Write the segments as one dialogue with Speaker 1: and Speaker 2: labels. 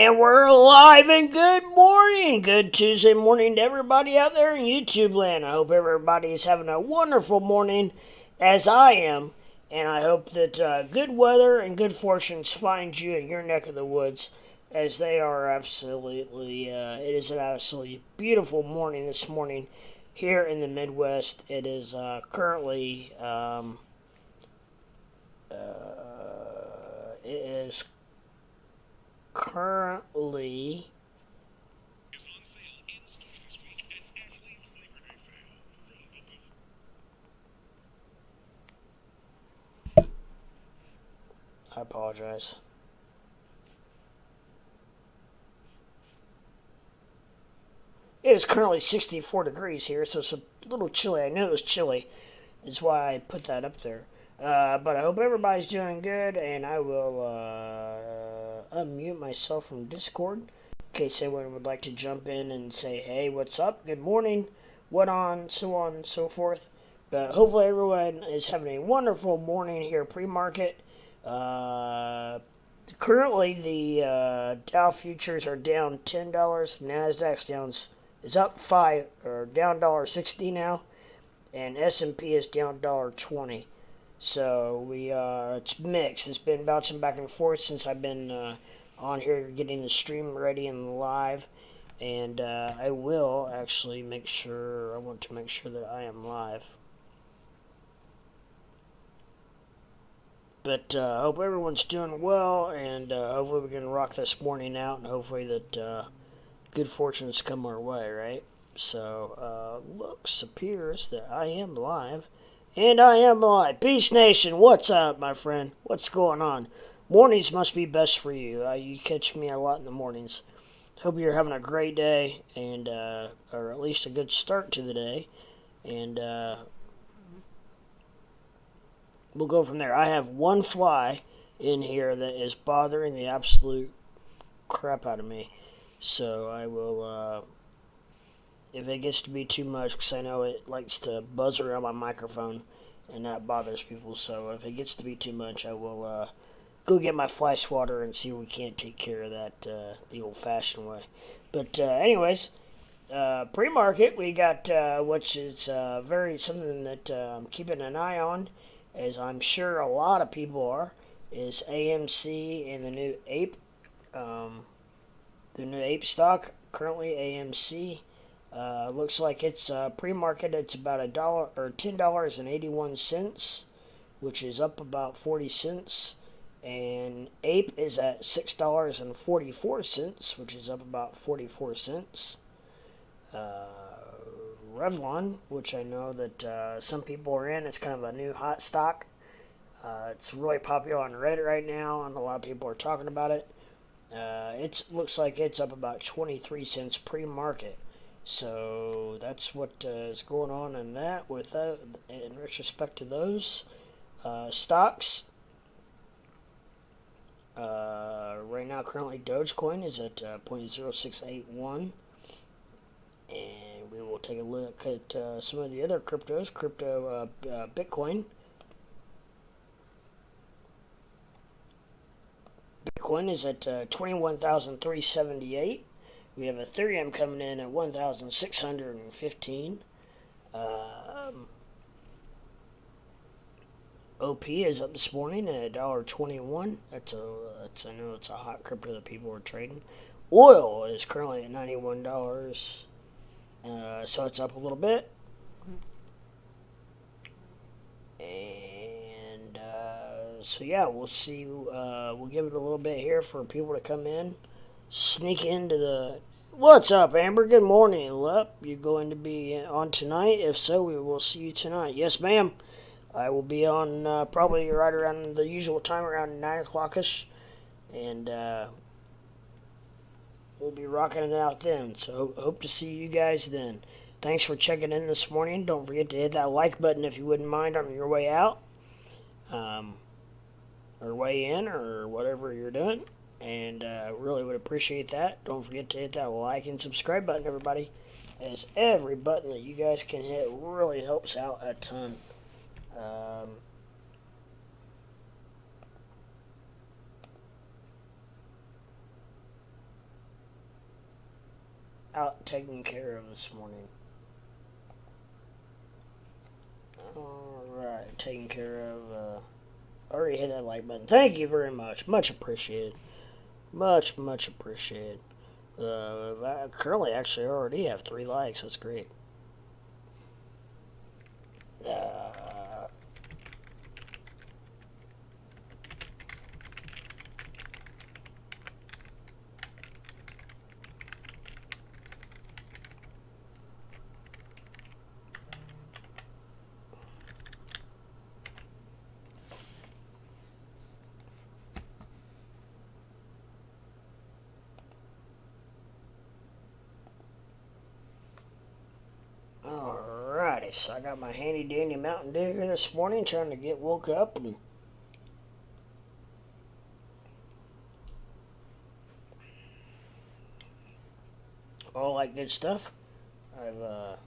Speaker 1: And we're live and good morning. Good Tuesday morning to everybody out there in YouTube land. I hope everybody is having a wonderful morning as I am. And I hope that good weather and good fortunes find you in your neck of the woods as they are absolutely, it is an absolutely beautiful morning this morning here in the Midwest. It is currently, it is currently I apologize. It is currently 64 degrees here, so it's a little chilly. I knew it was chilly. That's why I put that up there. But I hope everybody's doing good, and I will unmute myself from Discord in case anyone would like to jump in and say, hey, what's up? Good morning. What on and so forth. But hopefully everyone is having a wonderful morning here pre-market. Currently, the Dow futures are down $10. Nasdaq's is up $5 or down $1.60 now, and S&P is down $1.20. So it's mixed. It's been bouncing back and forth since I've been on here getting the stream ready and live, and I will actually make sure. I want to make sure that I am live. But I hope everyone's doing well, and hopefully we can rock this morning out, and hopefully that good fortunes come our way, right? So, appears that I am live, and I am live. Peace Nation, what's up, my friend? What's going on? Mornings must be best for you. You catch me a lot in the mornings. Hope you're having a great day, and or at least a good start to the day, and we'll go from there. I have one fly in here that is bothering the absolute crap out of me. So I will, if it gets to be too much, because I know it likes to buzz around my microphone, and that bothers people. So if it gets to be too much, I will go get my fly swatter and see if we can't take care of that the old-fashioned way. But anyways, pre-market, we got, which is very something that I'm keeping an eye on, as I'm sure a lot of people are, is AMC and the new Ape. The new Ape stock, currently AMC, looks like it's pre-market. It's about $1 or $10.81, which is up about 40 cents. And Ape is at $6.44, which is up about 44 cents. Revlon, which I know that some people are in, it's kind of a new hot stock. It's really popular on Reddit right now, and a lot of people are talking about it. It looks like it's up about 23 cents pre-market. So that's what is going on in that. With in retrospect to those stocks, right now currently Dogecoin is at 0.0681, and we will take a look at some of the other cryptos. Bitcoin. Bitcoin is at 21,378. We have Ethereum coming in at 1,615. OP is up this morning at $1.21. I know it's a hot crypto that people are trading. Oil is currently at $91, so it's up a little bit. And so yeah, we'll see. We'll give it a little bit here for people to come in, sneak into the. What's up, Amber? Good morning, Lep. You going to be on tonight? If so, we will see you tonight. Yes, ma'am. I will be on probably right around the usual time, around 9 o'clock-ish. And we'll be rocking it out then. So hope to see you guys then. Thanks for checking in this morning. Don't forget to hit that like button if you wouldn't mind on your way out. Or way in, or whatever you're doing. And really would appreciate that. Don't forget to hit that like and subscribe button, everybody. As every button that you guys can hit really helps out a ton. out taken care of this morning. Alright, taken care of. Already hit that like button. Thank you very much. Much appreciated. Much appreciated. I currently actually already have 3 likes. That's great. Alrighty, so I got my handy dandy Mountain Dew here this morning, trying to get woke up and all that good stuff. I've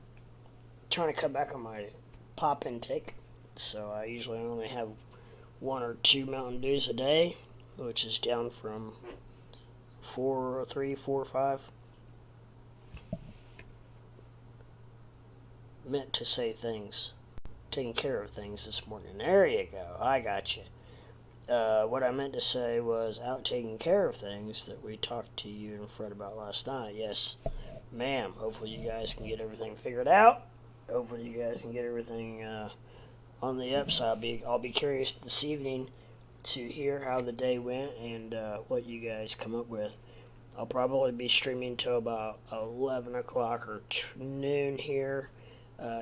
Speaker 1: trying to cut back on my pop intake, so I usually only have 1 or 2 Mountain Dews a day, which is down from 4 or 3, 4 or 5. Meant to say things, taking care of things this morning. There you go. I got you. What I meant to say was out taking care of things that we talked to you and Fred about last night. Yes, ma'am. Hopefully you guys can get everything figured out. Hopefully you guys can get everything on the upside. I'll be curious this evening to hear how the day went and what you guys come up with. I'll probably be streaming till about 11 o'clock or noon here.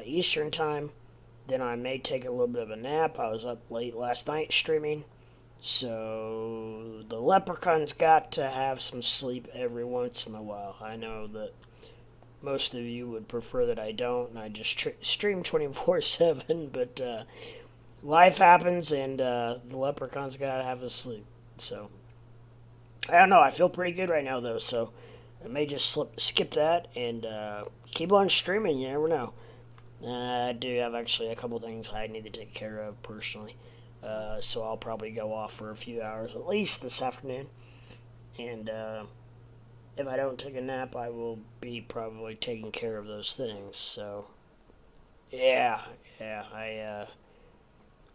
Speaker 1: Eastern time. Then I may take a little bit of a nap. I was up late last night streaming. So the leprechaun's got to have some sleep every once in a while. I know that most of you would prefer that I don't and I just stream 24/7, but life happens and the leprechaun's got to have his sleep. So I don't know. I feel pretty good right now though, so I may just skip that and keep on streaming. You never know. I do have actually a couple things I need to take care of personally. So I'll probably go off for a few hours at least this afternoon. And if I don't take a nap, I will be probably taking care of those things. So, yeah,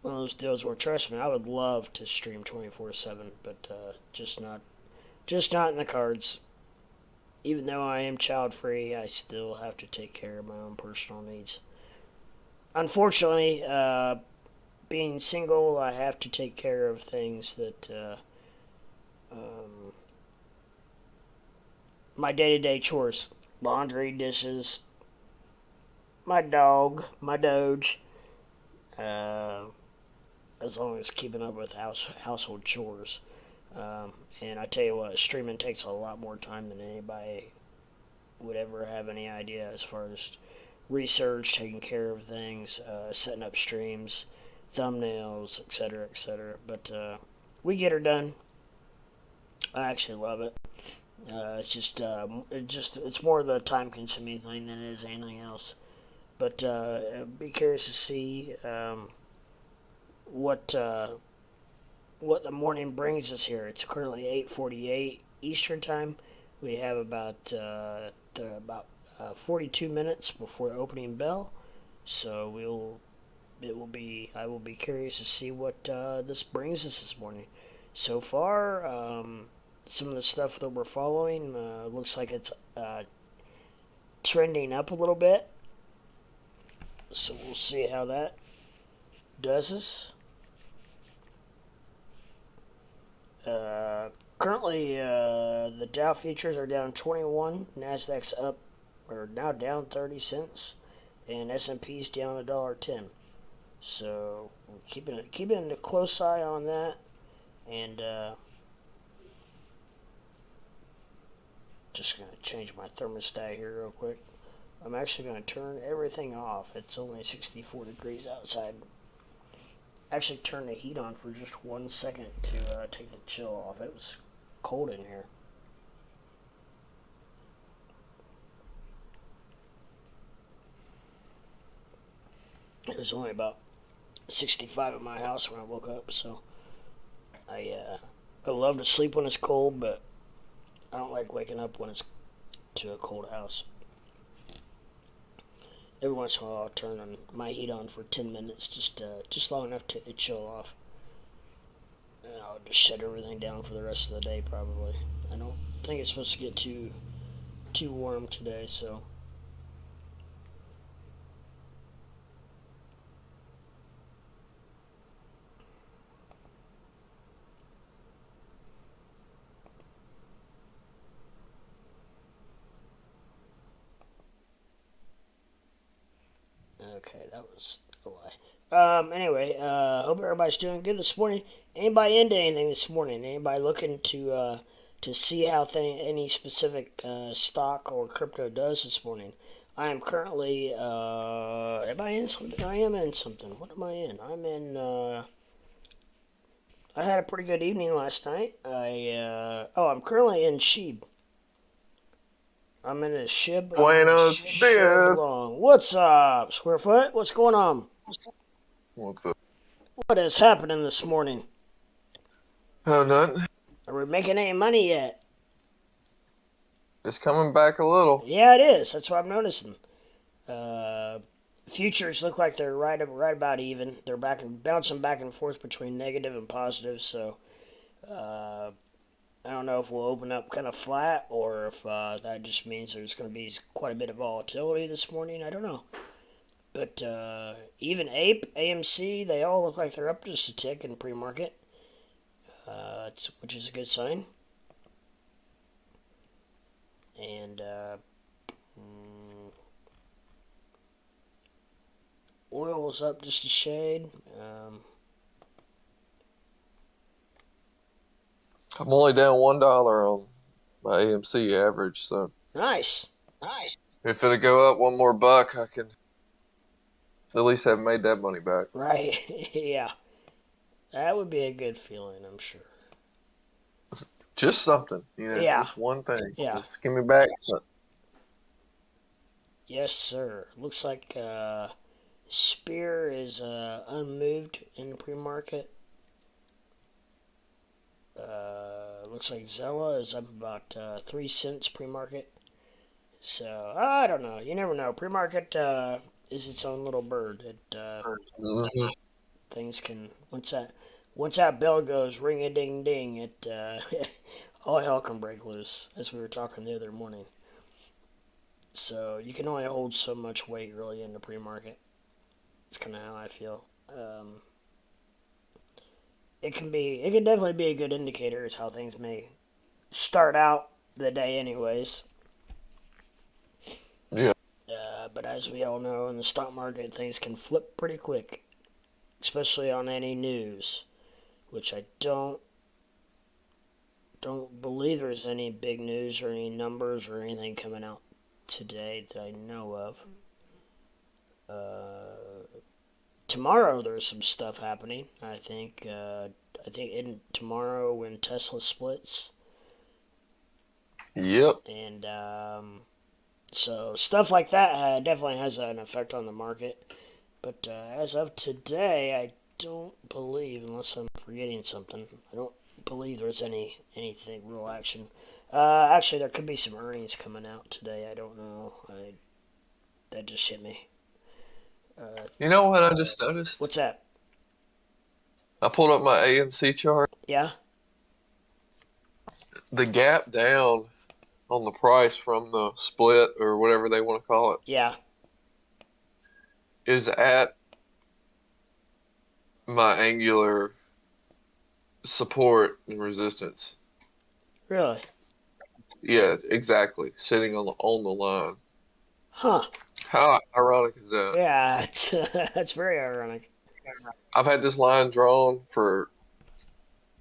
Speaker 1: one of those deals where, trust me, I would love to stream 24/7, but just not in the cards. Even though I am child free, I still have to take care of my own personal needs. Unfortunately, being single, I have to take care of things that my day-to-day chores: laundry, dishes, my dog, my Doge, as long as keeping up with household chores. And I tell you what, streaming takes a lot more time than anybody would ever have any idea, as far as research, taking care of things, setting up streams, thumbnails, etc., etc. But we get her done. I actually love it. It's more the time-consuming thing than it is anything else. But be curious to see what the morning brings us here. It's currently 8:48 Eastern time. We have about 42 minutes before the opening bell, so I will be curious to see what this brings us this morning. So far, some of the stuff that we're following looks like it's trending up a little bit, so we'll see how that does us. Currently, the Dow futures are down 21, Nasdaq's up, or now down 30 cents, and S&P's down $1.10. So keeping a close eye on that, and just gonna change my thermostat here real quick. I'm actually gonna turn everything off. It's only 64 degrees outside. Actually, turn the heat on for just 1 second to take the chill off. It was cold in here. It was only about 65 at my house when I woke up, so I love to sleep when it's cold, but I don't like waking up when it's to a cold house. Every once in a while, I'll turn on my heat on for 10 minutes, just long enough to it chill off. And I'll just shut everything down for the rest of the day, probably. I don't think it's supposed to get too warm today, so. Okay, that was a lie. Anyway, hope everybody's doing good this morning. Anybody into anything this morning? Anybody looking to see how any specific stock or crypto does this morning? I am currently. Am I in something? I am in something. What am I in? I'm in. I had a pretty good evening last night. I'm currently in Sheeb. I'm in a Shib.
Speaker 2: Buenos dias.
Speaker 1: Wrong. What's up, Squarefoot? What's going on?
Speaker 2: What's up?
Speaker 1: What is happening this morning?
Speaker 2: Oh, nothing.
Speaker 1: Are we making any money yet?
Speaker 2: It's coming back a little.
Speaker 1: Yeah, it is. That's what I'm noticing. Futures look like they're right about even. They're bouncing back and forth between negative and positive. So, I don't know if we'll open up kind of flat or if that just means there's going to be quite a bit of volatility this morning. I don't know. But even Ape, AMC, they all look like they're up just a tick in pre-market, which is a good sign. And oil was up just a shade.
Speaker 2: I'm only down $1 on my AMC average, so
Speaker 1: Nice.
Speaker 2: if it'll go up one more buck, I can at least have made that money back.
Speaker 1: Right. Yeah. That would be a good feeling, I'm sure.
Speaker 2: Just something,
Speaker 1: Yeah.
Speaker 2: just one thing.
Speaker 1: Yeah.
Speaker 2: Just give me back something.
Speaker 1: Yes, sir. Looks like Spear is unmoved in the pre-market. Looks like Zella is up about 3 cents pre-market. So, I don't know. You never know. Pre-market is its own little bird. Things can, once that bell goes ring-a-ding-ding, all hell can break loose, as we were talking the other morning. So, you can only hold so much weight, really, in the pre-market. That's kind of how I feel. It can definitely be a good indicator as how things may start out the day anyways.
Speaker 2: Yeah.
Speaker 1: But as we all know, in the stock market, things can flip pretty quick, especially on any news, which I don't believe there's any big news or any numbers or anything coming out today that I know of. Tomorrow there's some stuff happening. I think tomorrow when Tesla splits.
Speaker 2: Yep.
Speaker 1: And so stuff like that definitely has an effect on the market. But as of today, I don't believe, unless I'm forgetting something, I don't believe there's anything real action. Actually, there could be some earnings coming out today. I don't know. That just hit me.
Speaker 2: You know what I just noticed?
Speaker 1: What's that?
Speaker 2: I pulled up my AMC chart.
Speaker 1: Yeah?
Speaker 2: The gap down on the price from the split or whatever they want to call it
Speaker 1: Yeah.
Speaker 2: is at my angular support and resistance.
Speaker 1: Really?
Speaker 2: Yeah, exactly. Sitting on the line.
Speaker 1: Huh.
Speaker 2: How ironic is that?
Speaker 1: Yeah, that's very ironic.
Speaker 2: I've had this line drawn for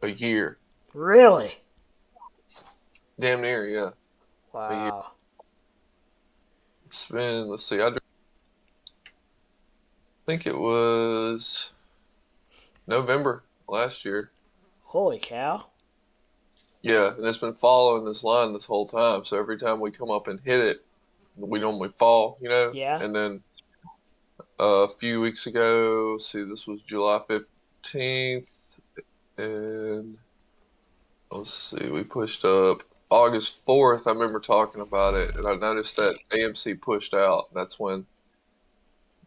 Speaker 2: a year.
Speaker 1: Really?
Speaker 2: Damn near, yeah. A year.
Speaker 1: Wow.
Speaker 2: It's been, let's see, I think it was November last year.
Speaker 1: Holy cow.
Speaker 2: Yeah, and it's been following this line this whole time. So every time we come up and hit it, we normally fall,
Speaker 1: Yeah.
Speaker 2: And then a few weeks ago, this was July 15th, and let's see, we pushed up August 4th, I remember talking about it, and I noticed that AMC pushed out. That's when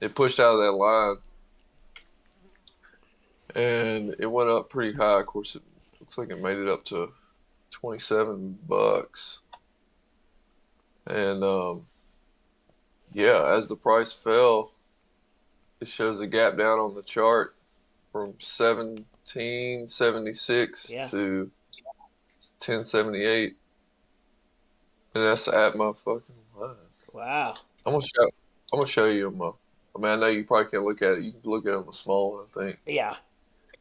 Speaker 2: it pushed out of that line, and it went up pretty high. Of course, it looks like it made it up to $27. And yeah, as the price fell, it shows a gap down on the chart from 1776
Speaker 1: Yeah.
Speaker 2: to 1078, and that's at my fucking line.
Speaker 1: Wow.
Speaker 2: I'm gonna show. I'm gonna show you my. I mean, I know you probably can't look at it. You can look at it on the small one, I think.
Speaker 1: Yeah,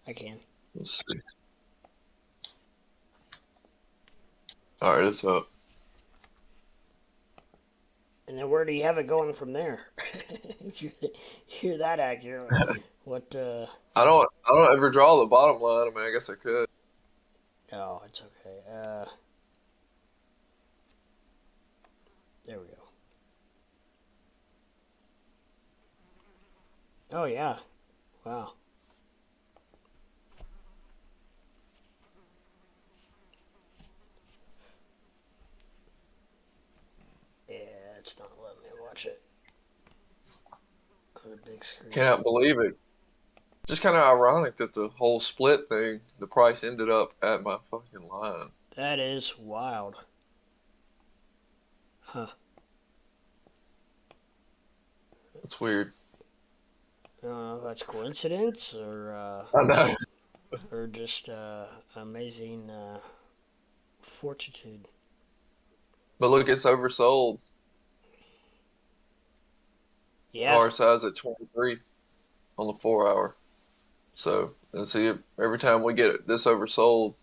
Speaker 1: I can.
Speaker 2: Let's see. All right, it's up.
Speaker 1: And then where do you have it going from there? If you're that accurate, what?
Speaker 2: I don't ever draw the bottom line. I mean, I guess I could.
Speaker 1: Oh, it's okay. There we go. Oh yeah. Wow. Yeah, it's not letting me watch it on the big screen.
Speaker 2: Cannot believe it. Just kind of ironic that the whole split thing, the price ended up at my fucking line.
Speaker 1: That is wild. Huh.
Speaker 2: That's weird.
Speaker 1: That's coincidence
Speaker 2: I know.
Speaker 1: or just amazing fortitude.
Speaker 2: But look, it's oversold.
Speaker 1: Yeah.
Speaker 2: RSI's at 23 on the 4 hour. So, and see, every time we get this oversold,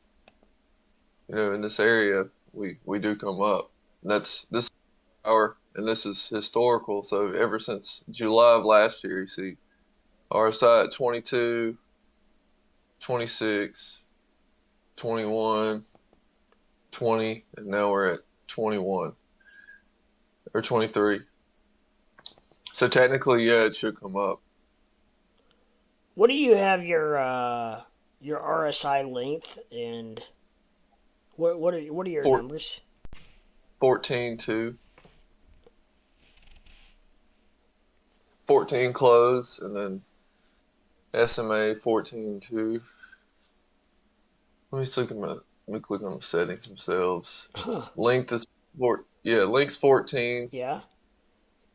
Speaker 2: in this area, we do come up. And that's this hour, and this is historical. So ever since July of last year, you see RSI at 22, 26, 21, 20, and now we're at 21 or 23. So technically, yeah, it should come up.
Speaker 1: What do you have your RSI length and what are your
Speaker 2: Four,
Speaker 1: numbers?
Speaker 2: 14.2, 14 close, and then SMA 14.2. Let me click on the settings themselves.
Speaker 1: Huh.
Speaker 2: Length is length's 14.
Speaker 1: Yeah.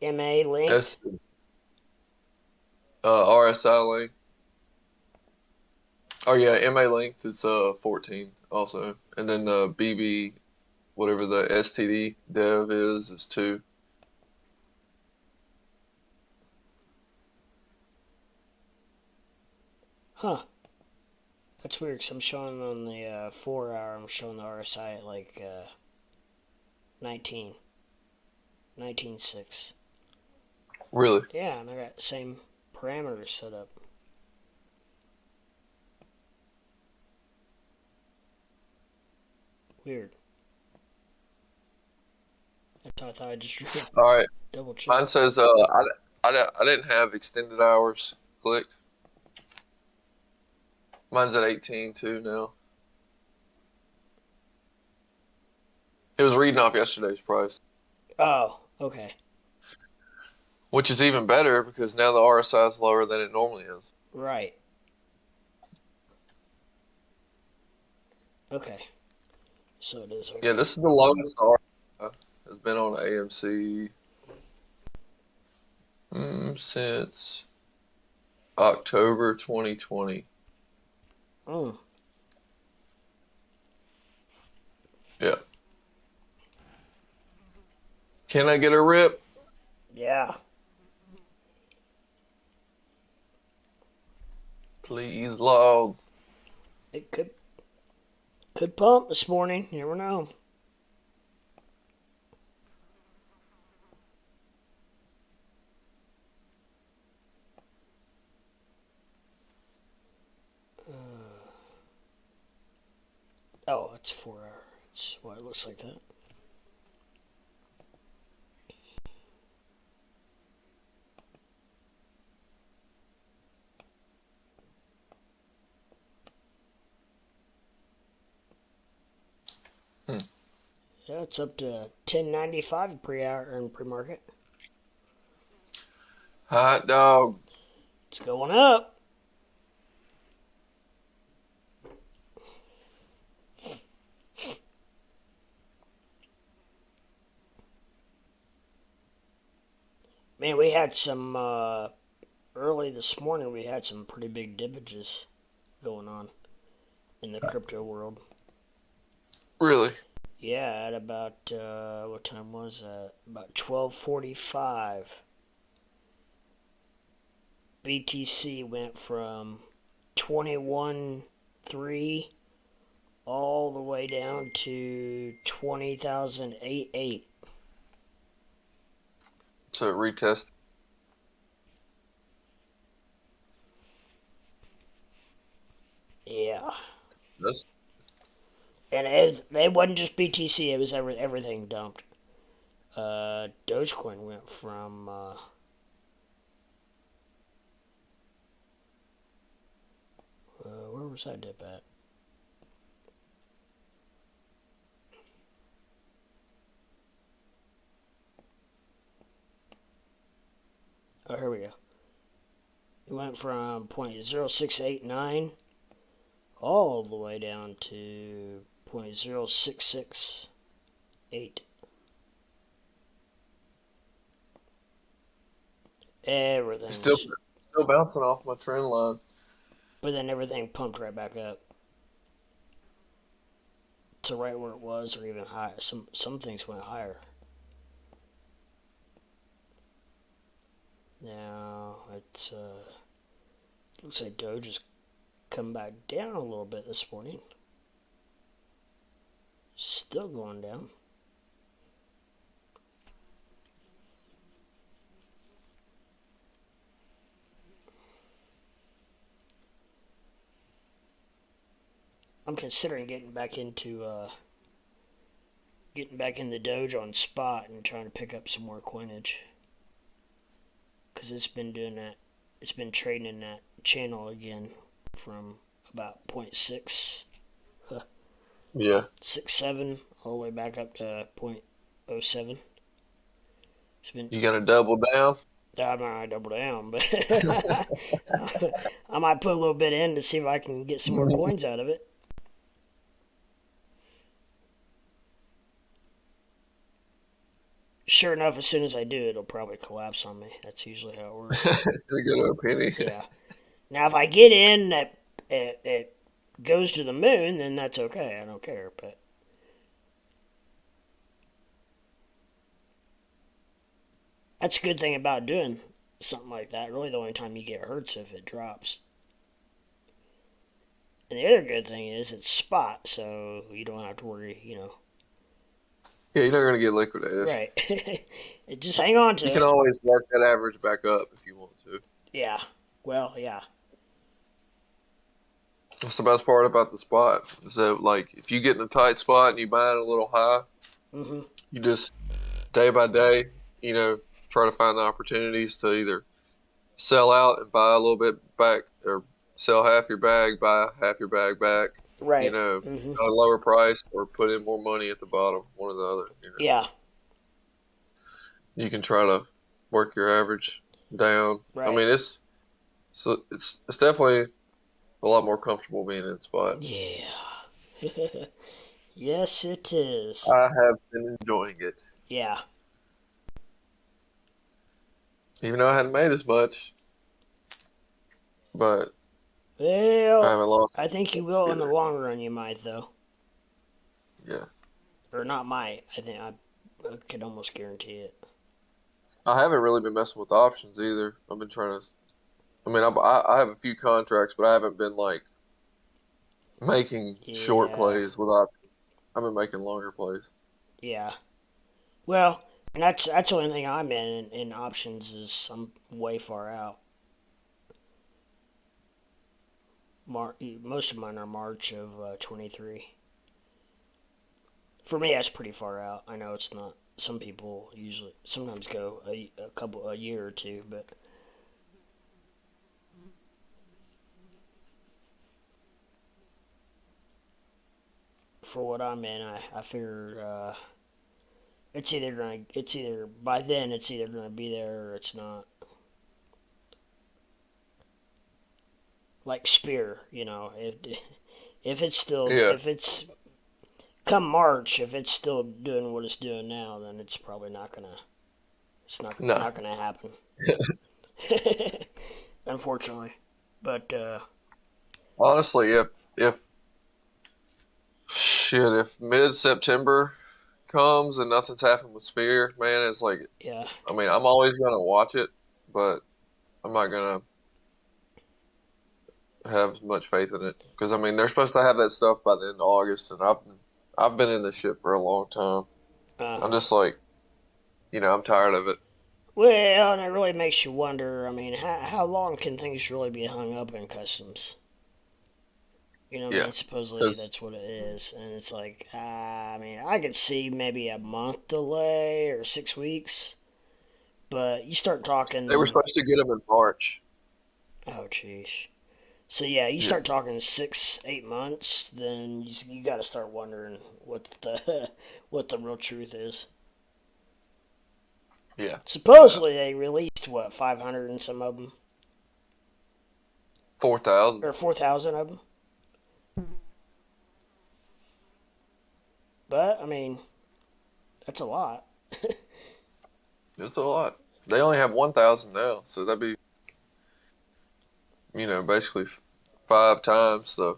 Speaker 1: MA length.
Speaker 2: S RSI length. Oh yeah, MA length is 14 also, and then the BB whatever the STD dev is 2.
Speaker 1: Huh. That's weird because I'm showing on the 4 hour, I'm showing the RSI at like 19, 19.6.
Speaker 2: Really?
Speaker 1: Yeah, and I got the same parameters set up. Weird. That's why I thought I just
Speaker 2: All right.
Speaker 1: double check.
Speaker 2: Mine says I didn't have extended hours clicked. Mine's at 18 too now. It was reading off yesterday's price,
Speaker 1: Oh, okay.
Speaker 2: which is even better because now the RSI is lower than it normally is.
Speaker 1: Right. Okay. So it is okay.
Speaker 2: Yeah, this is the lowest RSI has been on AMC since October 2020.
Speaker 1: Mm.
Speaker 2: Yeah. Can I get a rip?
Speaker 1: Yeah.
Speaker 2: Please, Lord.
Speaker 1: It could pump this morning. You never know. Oh, it's 4 hour. That's why it looks like that. Yeah, it's up to 10.95 pre-hour in pre-market.
Speaker 2: Hot dog.
Speaker 1: It's going up. Man, we had some early this morning. We had some pretty big dippages going on in the crypto world.
Speaker 2: Really?
Speaker 1: Yeah, at about what time was that? About 12:45. BTC went from 21.3 all the way down to 20,088.
Speaker 2: So retest.
Speaker 1: Yeah,
Speaker 2: That's
Speaker 1: and it wasn't just BTC. It was everything dumped. Dogecoin went from where was that dip at? Oh, here we go. It went from 0.0689 all the way down to 0.0668. Everything
Speaker 2: still
Speaker 1: was,
Speaker 2: still bouncing off my trend line.
Speaker 1: but then everything pumped right back up to right where it was, or even higher. Some things went higher. Now it's looks like Doge has come back down a little bit this morning. Still going down. I'm considering getting back in the Doge on spot and trying to pick up some more coinage, because it's been doing that. It's been trading in that channel again from about 0.6,
Speaker 2: Yeah.
Speaker 1: 6.7 all the way back up to 0.07. It's been.
Speaker 2: You gonna double down?
Speaker 1: I'm not gonna double down, but I might put a little bit in to see if I can get some more coins out of it. Sure enough, as soon as I do, it'll probably collapse on me. That's usually how it works.
Speaker 2: To go to a penny.
Speaker 1: Yeah. Now, if I get in that it goes to the moon, then that's okay. I don't care. But that's a good thing about doing something like that. Really, the only time you get hurt's if it drops. And the other good thing is it's spot, so you don't have to worry.
Speaker 2: Yeah, you're not gonna get liquidated.
Speaker 1: Right. Just hang on to
Speaker 2: You can
Speaker 1: it.
Speaker 2: always work that average back up if you want to.
Speaker 1: Yeah. Well, yeah.
Speaker 2: That's the best part about the spot. Is that like if you get in a tight spot and you buy it a little high,
Speaker 1: Hmm.
Speaker 2: you just day by day, you know, try to find the opportunities to either sell out and buy a little bit back, or sell half your bag, buy half your bag back, you
Speaker 1: Right.
Speaker 2: know,
Speaker 1: Hmm.
Speaker 2: at a lower price, or put in more money at the bottom, one or the other.
Speaker 1: Yeah.
Speaker 2: You can try to work your average down. I
Speaker 1: Right.
Speaker 2: mean, it's definitely a lot more comfortable being in spot.
Speaker 1: Yeah. Yes, it is.
Speaker 2: I have been enjoying it,
Speaker 1: Yeah.
Speaker 2: even though I hadn't made as much, but I
Speaker 1: Well,
Speaker 2: haven't lost
Speaker 1: I think you will in the
Speaker 2: either.
Speaker 1: long run. You might though,
Speaker 2: Yeah,
Speaker 1: or not might. I could almost guarantee it.
Speaker 2: I haven't really been messing with options either. I've been trying to. I mean, I have a few contracts, but I haven't been like making short
Speaker 1: Yeah.
Speaker 2: plays with options. I've been making longer plays.
Speaker 1: Yeah. Well, and that's the only thing I'm in options is I'm way far out. Most of mine are March of 23. For me, that's pretty far out. I know it's not. Some people sometimes go a year or two, but for what I'm in, I figure it's either by then it's either gonna be there or it's not. Like Spear,
Speaker 2: Yeah,
Speaker 1: if it's come March, if it's still doing what it's doing now, then it's probably it's
Speaker 2: no.
Speaker 1: not gonna happen. Unfortunately, but
Speaker 2: Honestly, if shit, if mid September comes and nothing's happened with Sphere, man, it's like,
Speaker 1: yeah,
Speaker 2: I mean, I'm always gonna watch it, but I'm not gonna have much faith in it because I mean they're supposed to have that stuff by the end of August, and I've been in this shit for a long time.
Speaker 1: uh
Speaker 2: I'm
Speaker 1: huh.
Speaker 2: just like, I'm tired of it.
Speaker 1: Well, and it really makes you wonder. I mean, how long can things really be hung up in customs? You know what I
Speaker 2: Yeah,
Speaker 1: mean? Supposedly
Speaker 2: because
Speaker 1: that's what it is, and it's like, I mean, I could see maybe a month delay or 6 weeks, but you start
Speaker 2: they were
Speaker 1: talking,
Speaker 2: supposed to get them in March.
Speaker 1: oh jeez. So yeah, you
Speaker 2: Yeah,
Speaker 1: start talking 6, 8 months, then you got to start wondering what the what the real truth is.
Speaker 2: yeah, yeah.
Speaker 1: Supposedly they released what 500 and some of them,
Speaker 2: 4,000.
Speaker 1: or 4,000 of them, but I mean that's a lot.
Speaker 2: It's a lot. They only have 1,000 now, so that'd be basically 5 times the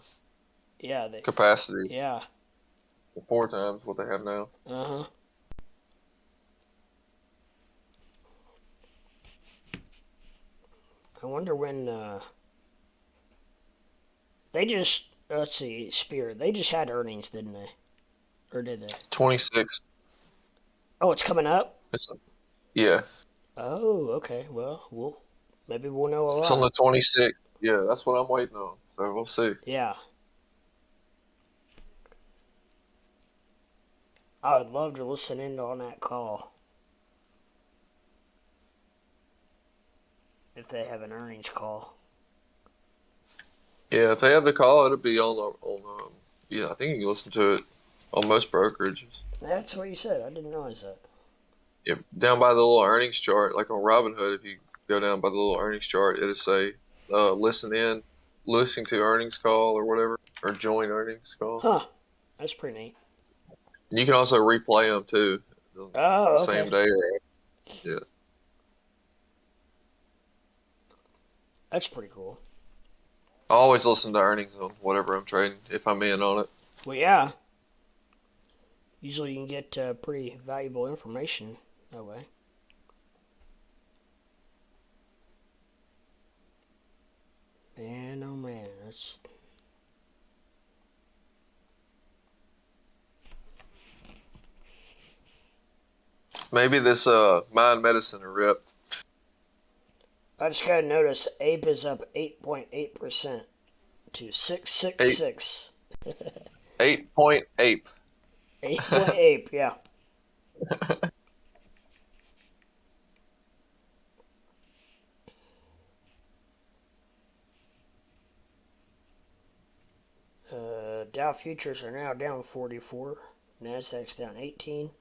Speaker 1: Yeah,
Speaker 2: capacity,
Speaker 1: yeah,
Speaker 2: 4 times what they have now.
Speaker 1: uh huh. I wonder when they just let's see, Spirit. They just had earnings, didn't they? Or did they?
Speaker 2: 26.
Speaker 1: Oh, it's coming up.
Speaker 2: It's, yeah,
Speaker 1: Oh, okay. Well, maybe we'll know a
Speaker 2: it's on
Speaker 1: lot.
Speaker 2: the 26th. Yeah, that's what I'm waiting on. So we'll see.
Speaker 1: Yeah, I would love to listen in on that call if they have an earnings call.
Speaker 2: Yeah, if they have the call, it'll be on. Yeah, I think you can listen to it on most brokerages.
Speaker 1: That's what you said. I didn't realize that.
Speaker 2: If down by the little earnings chart, like on Robinhood, if you go down by the little earnings chart, it'll say listening to earnings call or whatever, or join earnings call.
Speaker 1: Huh? That's pretty neat.
Speaker 2: And you can also replay them too, the
Speaker 1: Oh,
Speaker 2: same
Speaker 1: okay.
Speaker 2: day. Yeah,
Speaker 1: That's pretty cool.
Speaker 2: I always listen to earnings on whatever I'm trading if I'm in on it.
Speaker 1: Well, yeah. Usually you can get pretty valuable information that way. Man, oh man, that's
Speaker 2: Maybe this mind medicine or rip
Speaker 1: I just got to notice Ape is up 8.8% to
Speaker 2: eight
Speaker 1: 666.
Speaker 2: 8.8.
Speaker 1: 8.8, yeah. Dow futures are now down 44, Nasdaq's down 18,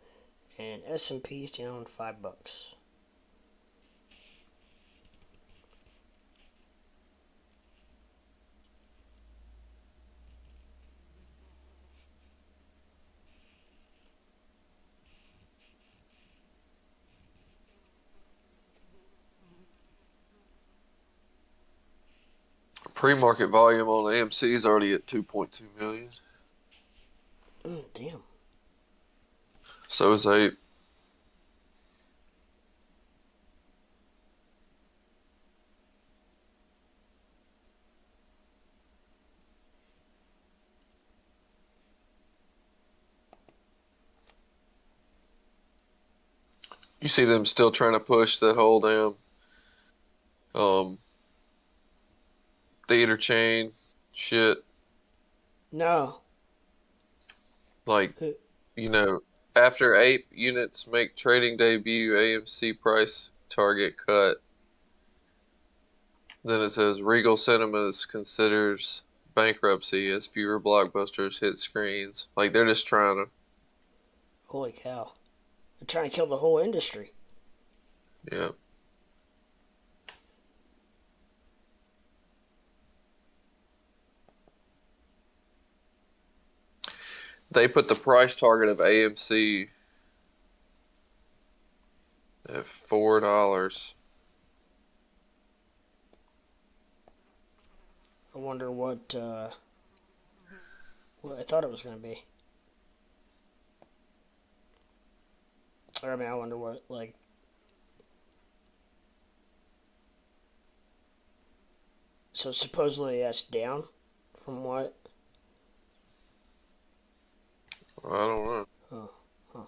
Speaker 1: and S&P's down $5.
Speaker 2: Pre-market volume on AMC is already at 2.2 million.
Speaker 1: Damn.
Speaker 2: So is Ape. You see them still trying to push that whole damn um theater chain shit.
Speaker 1: No.
Speaker 2: Like, you know, after Ape units make trading debut, AMC price target cut. Then it says Regal Cinemas considers bankruptcy as fewer blockbusters hit screens. Like they're just trying to.
Speaker 1: Holy cow. They're trying to kill the whole industry.
Speaker 2: Yeah. They put the price target of AMC at $4.
Speaker 1: I wonder what I thought it was going to be. Or, I mean, I wonder what, like, so supposedly that's down from what?
Speaker 2: I don't know.
Speaker 1: Oh, huh.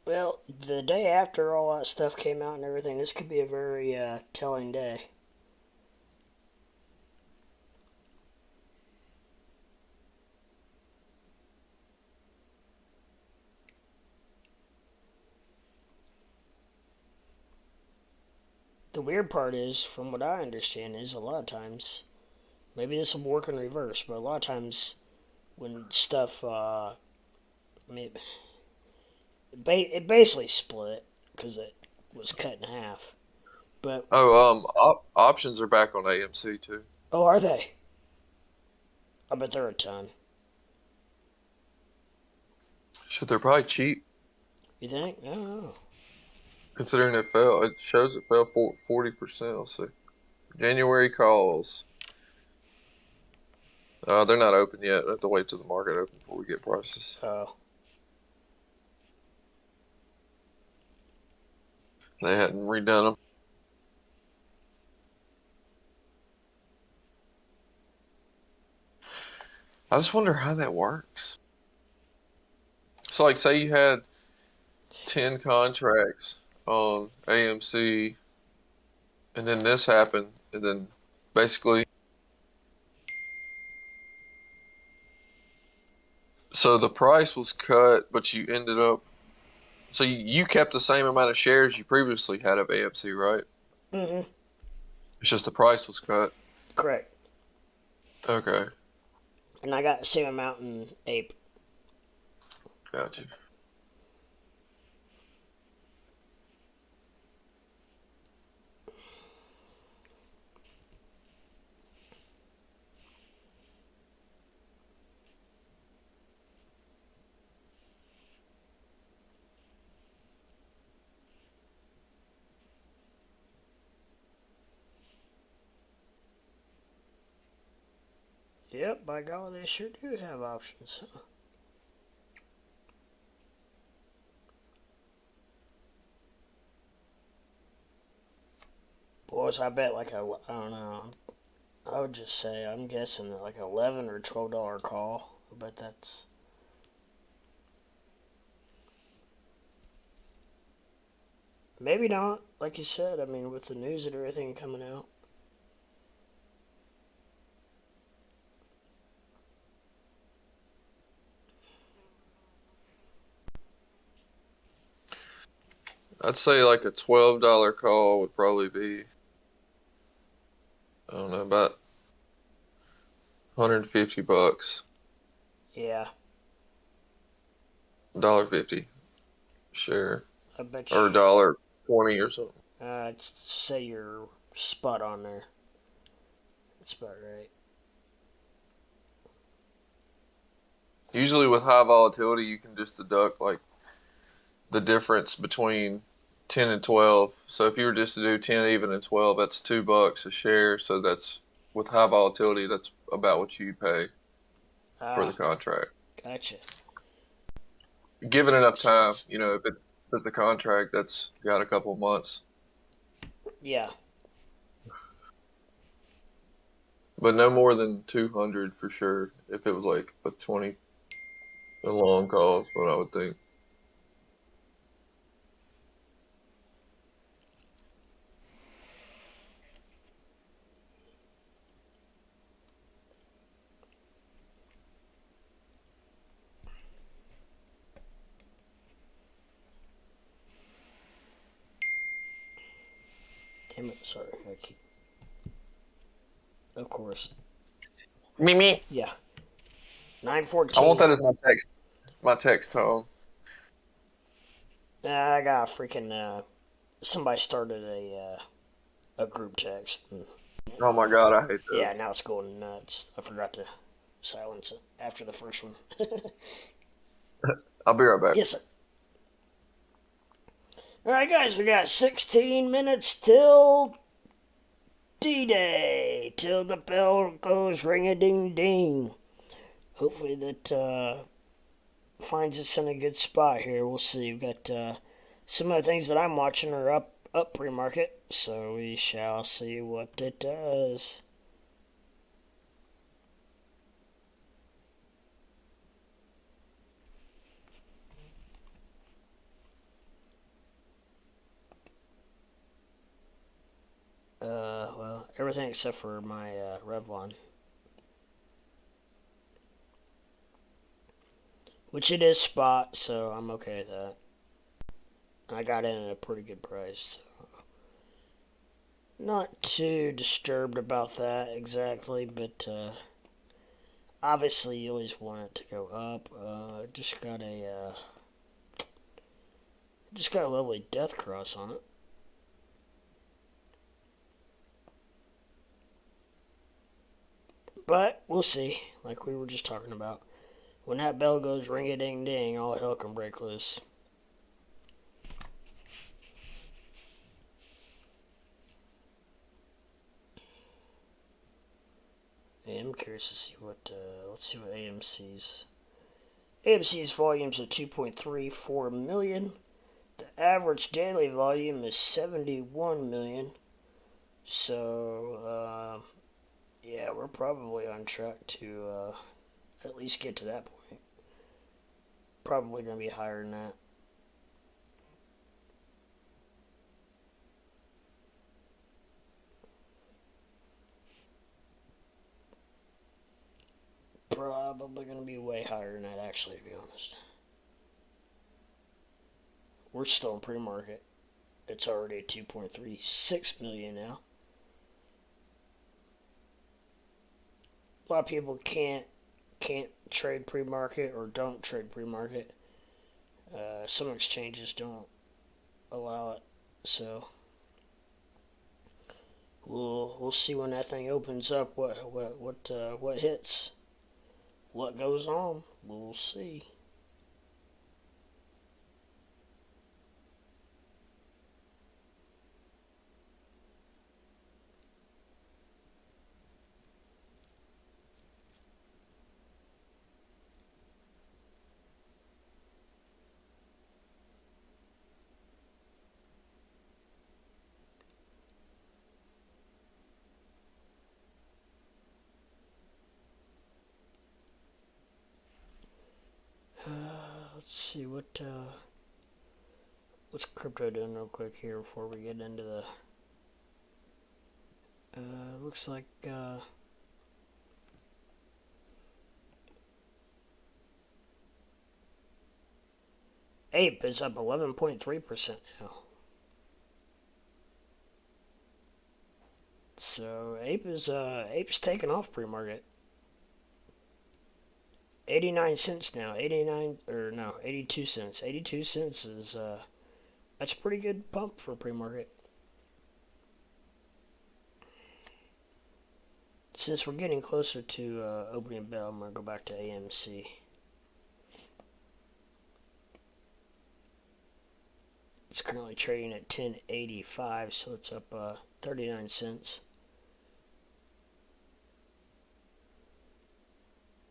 Speaker 1: Well, the day after all that stuff came out and everything, this could be a very telling day. The weird part is, from what I understand, is a lot of times, maybe this will work in reverse, but a lot of times when stuff, I mean, it basically split because it was cut in half. But,
Speaker 2: Oh, options are back on AMC too.
Speaker 1: oh, are they? I bet they're a ton.
Speaker 2: Shit, they're probably cheap
Speaker 1: You think? I don't know.
Speaker 2: considering it fell. It shows it fell 40%. Let's see. January calls. They're not open yet. I have to wait till the market open before we get prices.
Speaker 1: Oh,
Speaker 2: They hadn't redone them. I just wonder how that works. So, like, say you had 10 contracts on AMC, and then this happened, and then basically, so the price was cut, but you ended up, so you kept the same amount of shares you previously had of AMC, right?
Speaker 1: mm-hmm.
Speaker 2: It's just the price was cut.
Speaker 1: Correct.
Speaker 2: Okay,
Speaker 1: And I got the same amount in Ape.
Speaker 2: got you.
Speaker 1: Yep, by golly, they sure do have options. Boys, I bet like I don't know. I would just say I'm guessing like $11 or $12 call. But that's maybe not. Like you said, I mean, with the news and everything coming out.
Speaker 2: I'd say like a $12 call would probably be, I don't know, about 150 bucks,
Speaker 1: Yeah,
Speaker 2: $1.50 share,
Speaker 1: I bet
Speaker 2: or
Speaker 1: you.
Speaker 2: $1.20 or something.
Speaker 1: I'd say you're spot on there. That's about right.
Speaker 2: Usually with high volatility, you can just deduct like the difference between 10 and 12. So if you were just to do 10 even and 12, that's $2 a share. So that's with high volatility, that's about what you pay for the
Speaker 1: Ah,
Speaker 2: contract.
Speaker 1: gotcha.
Speaker 2: Given enough
Speaker 1: So
Speaker 2: time,
Speaker 1: it's
Speaker 2: if it's a contract that's got a couple months,
Speaker 1: yeah.
Speaker 2: but no more than 200 for sure. If it was like a long call, is what I would think.
Speaker 1: Damn it, sorry. Of course.
Speaker 2: Me.
Speaker 1: Yeah.
Speaker 2: I
Speaker 1: 9:14.
Speaker 2: want that as my text. My text tone.
Speaker 1: I got a freaking, somebody started a group text.
Speaker 2: Oh my god, I hate
Speaker 1: Yeah,
Speaker 2: this.
Speaker 1: now it's going nuts. I forgot to silence it after the first one.
Speaker 2: I'll be right back.
Speaker 1: Yes, sir. Alright, guys, we got 16 minutes till D-Day. Till the bell goes ring-a-ding-ding. Hopefully that finds us in a good spot here. We'll see. We've got some of the things that I'm watching are up pre-market, so we shall see what it does. Well, everything except for my Revlon, which it is spot, so I'm okay with that. I got in at a pretty good price, so not too disturbed about that exactly, but obviously you always want it to go up. Just got a lovely death cross on it. But we'll see, like we were just talking about. When that bell goes ring-a-ding-ding, all hell can break loose. Yeah, I'm curious to see what, let's see what AMC's. AMC's volumes are 2.34 million. The average daily volume is 71 million. So, yeah, we're probably on track to at least get to that point. Probably going to be higher than that. Probably going to be way higher than that, actually, to be honest. We're still in pre-market. It's already 2.36 million now. A lot of people can't trade pre-market or don't trade pre-market. Some exchanges don't allow it, so we'll see when that thing opens up. What hits, what goes on. We'll see. Let's see what's crypto doing real quick here before we get into the. Looks like Ape is up 11.3% now. So Ape's taking off pre-market. 89 cents now. 89 or no, 82 cents. 82 cents is that's a pretty good pump for pre-market. Since we're getting closer to opening bell, I'm gonna go back to AMC. It's currently trading at 10.85, so it's up 39 cents.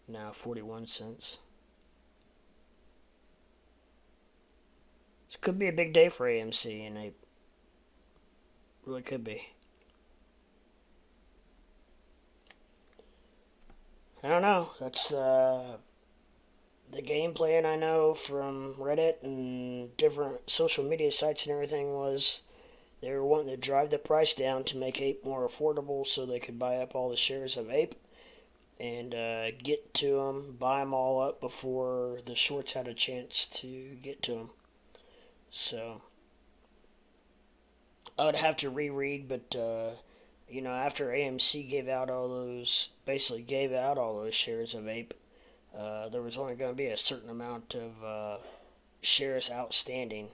Speaker 1: Now 41 cents. This could be a big day for AMC, and it really could be. I don't know. That's the game plan I know from Reddit and different social media sites and everything was they were wanting to drive the price down to make Ape more affordable so they could buy up all the shares of Ape and get to them, buy them all up before the shorts had a chance to get to them. So I would have to reread, but after AMC basically gave out all those shares of Ape, there was only going to be a certain amount of shares outstanding,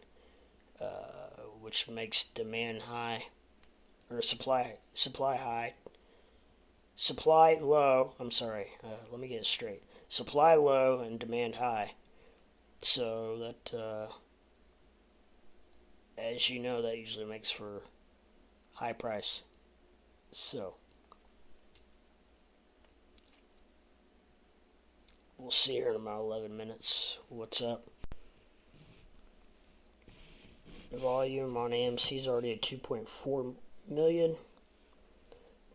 Speaker 1: which makes demand high or supply high, supply low. I'm sorry. Let me get it straight. Supply low and demand high. So that, as you know, that usually makes for high price. So we'll see here in about 11 minutes what's up. The volume on AMC is already at 2.4 million.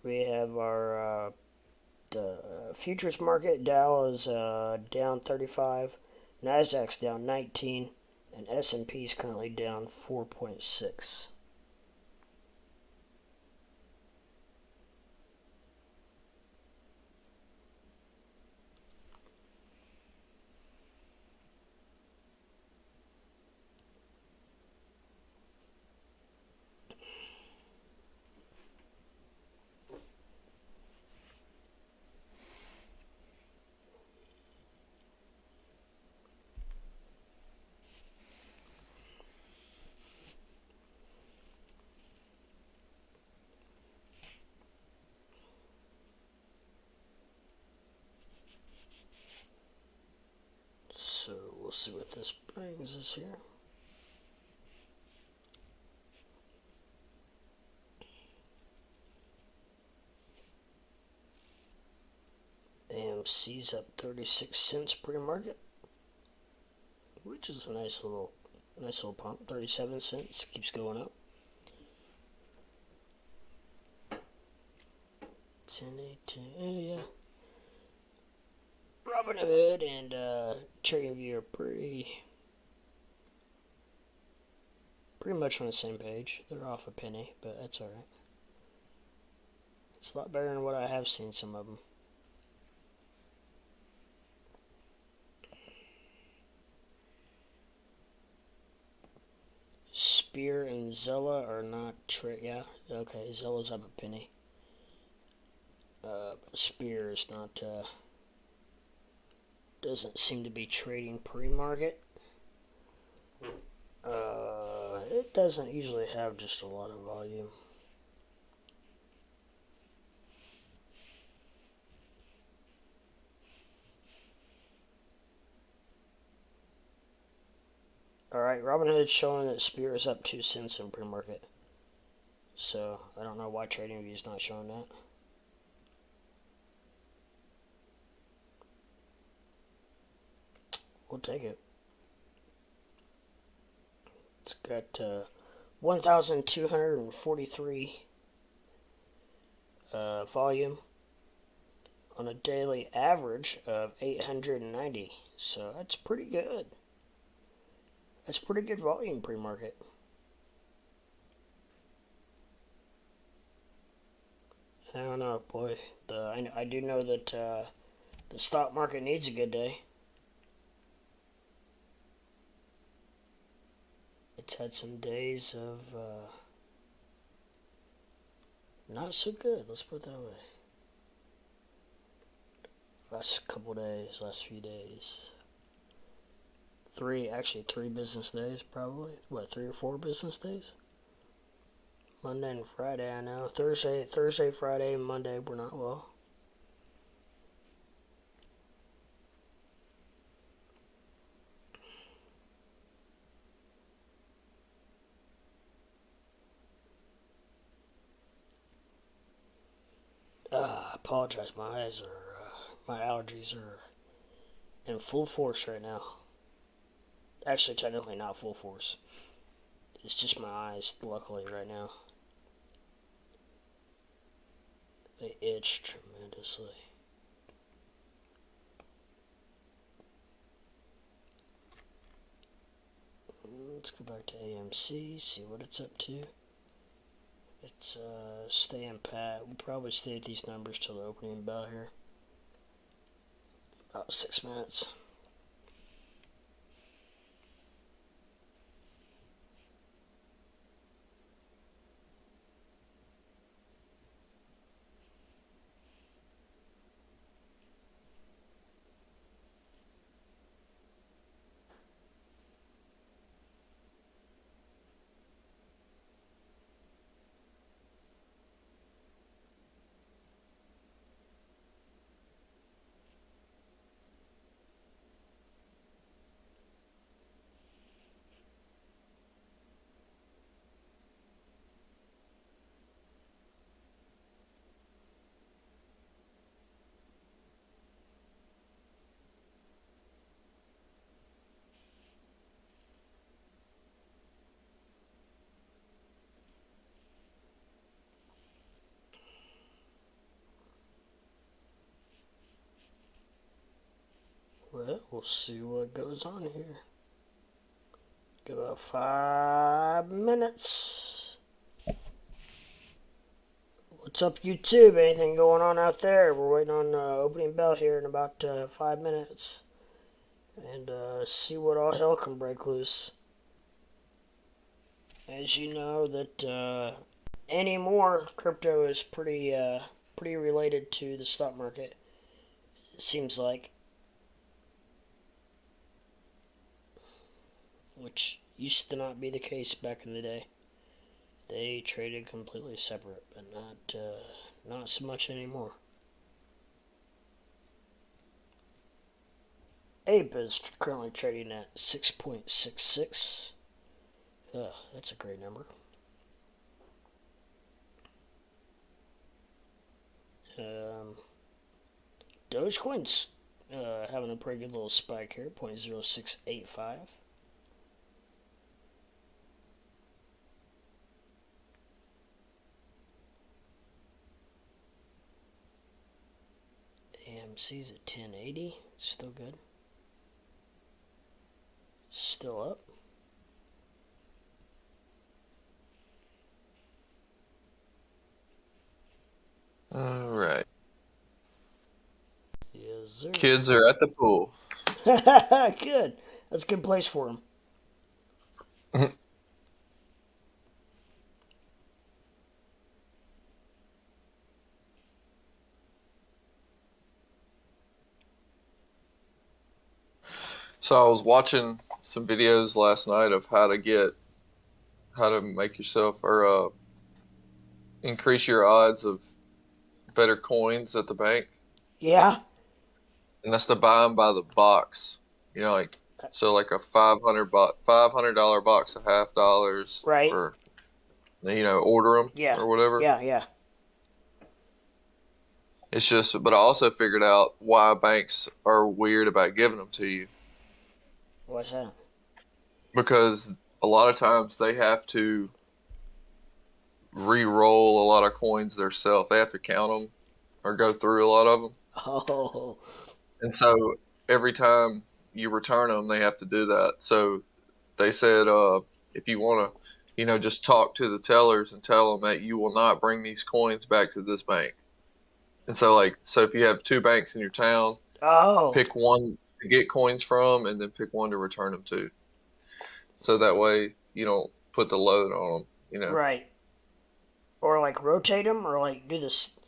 Speaker 1: We have our the futures market. Dow is down 35, Nasdaq's down 19, and S&P is currently down 4.6. So we'll see what this brings us here. AMC's up 36 cents pre-market, which is a nice little pump. 37 cents, keeps going up. 10, 18, yeah. Robinhood and TradingView are pretty much on the same page. They're off a penny, but that's alright. It's a lot better than what I have seen some of them. Spear and Zella are not yeah, okay, Zella's up a penny. Spear is not, doesn't seem to be trading pre-market. It doesn't usually have just a lot of volume. Alright, Robinhood's showing that Spear is up 2 cents in pre-market. So, I don't know why TradingView is not showing that. We'll take it. It's got 1,243 volume on a daily average of 890. So that's pretty good. That's pretty good volume pre-market. I don't know, boy. I do know that the stock market needs a good day. It's had some days of not so good, let's put it that way. Last few days. 3 business days, probably. 3 or 4 business days? Monday and Friday, I know. Thursday, Friday, and Monday were not well. I apologize. My allergies are in full force right now. Actually, technically not full force. It's just my eyes, luckily, right now. They itch tremendously. Let's go back to AMC, see what it's up to. It's staying pat. We'll probably stay at these numbers till the opening bell here. About 6 minutes. We'll see what goes on here. Give it 5 minutes. What's up, YouTube? Anything going on out there? We're waiting on opening bell here in about 5 minutes. And see what all hell can break loose. As you know, that anymore, crypto is pretty related to the stock market. It seems like. Which used to not be the case back in the day. They traded completely separate, but not so much anymore. Ape is currently trading at 6.66. That's a great number. Dogecoin's having a pretty good little spike here, 0.0685. AMC's at 1080, still good. Still up.
Speaker 2: All right.
Speaker 1: Yes, sir.
Speaker 2: Kids are at the pool.
Speaker 1: Good. That's a good place for them.
Speaker 2: So I was watching some videos last night of how to make yourself or increase your odds of better coins at the bank,
Speaker 1: Yeah.
Speaker 2: and that's to buy them by the box. You know, like so, like a $500 box of half dollars,
Speaker 1: Right.
Speaker 2: or order them,
Speaker 1: Yeah.
Speaker 2: or whatever.
Speaker 1: Yeah.
Speaker 2: It's just, but I also figured out why banks are weird about giving them to you.
Speaker 1: What's that?
Speaker 2: Because a lot of times they have to re-roll a lot of coins themselves. They have to count them or go through a lot of them.
Speaker 1: Oh.
Speaker 2: And so every time you return them, they have to do that. So they said, if you want to, just talk to the tellers and tell them that you will not bring these coins back to this bank. And so, so if you have 2 banks in your town, pick one to get coins from, and then pick one to return them to. So that way you don't put the load on them,
Speaker 1: Right. Or rotate them, or do this.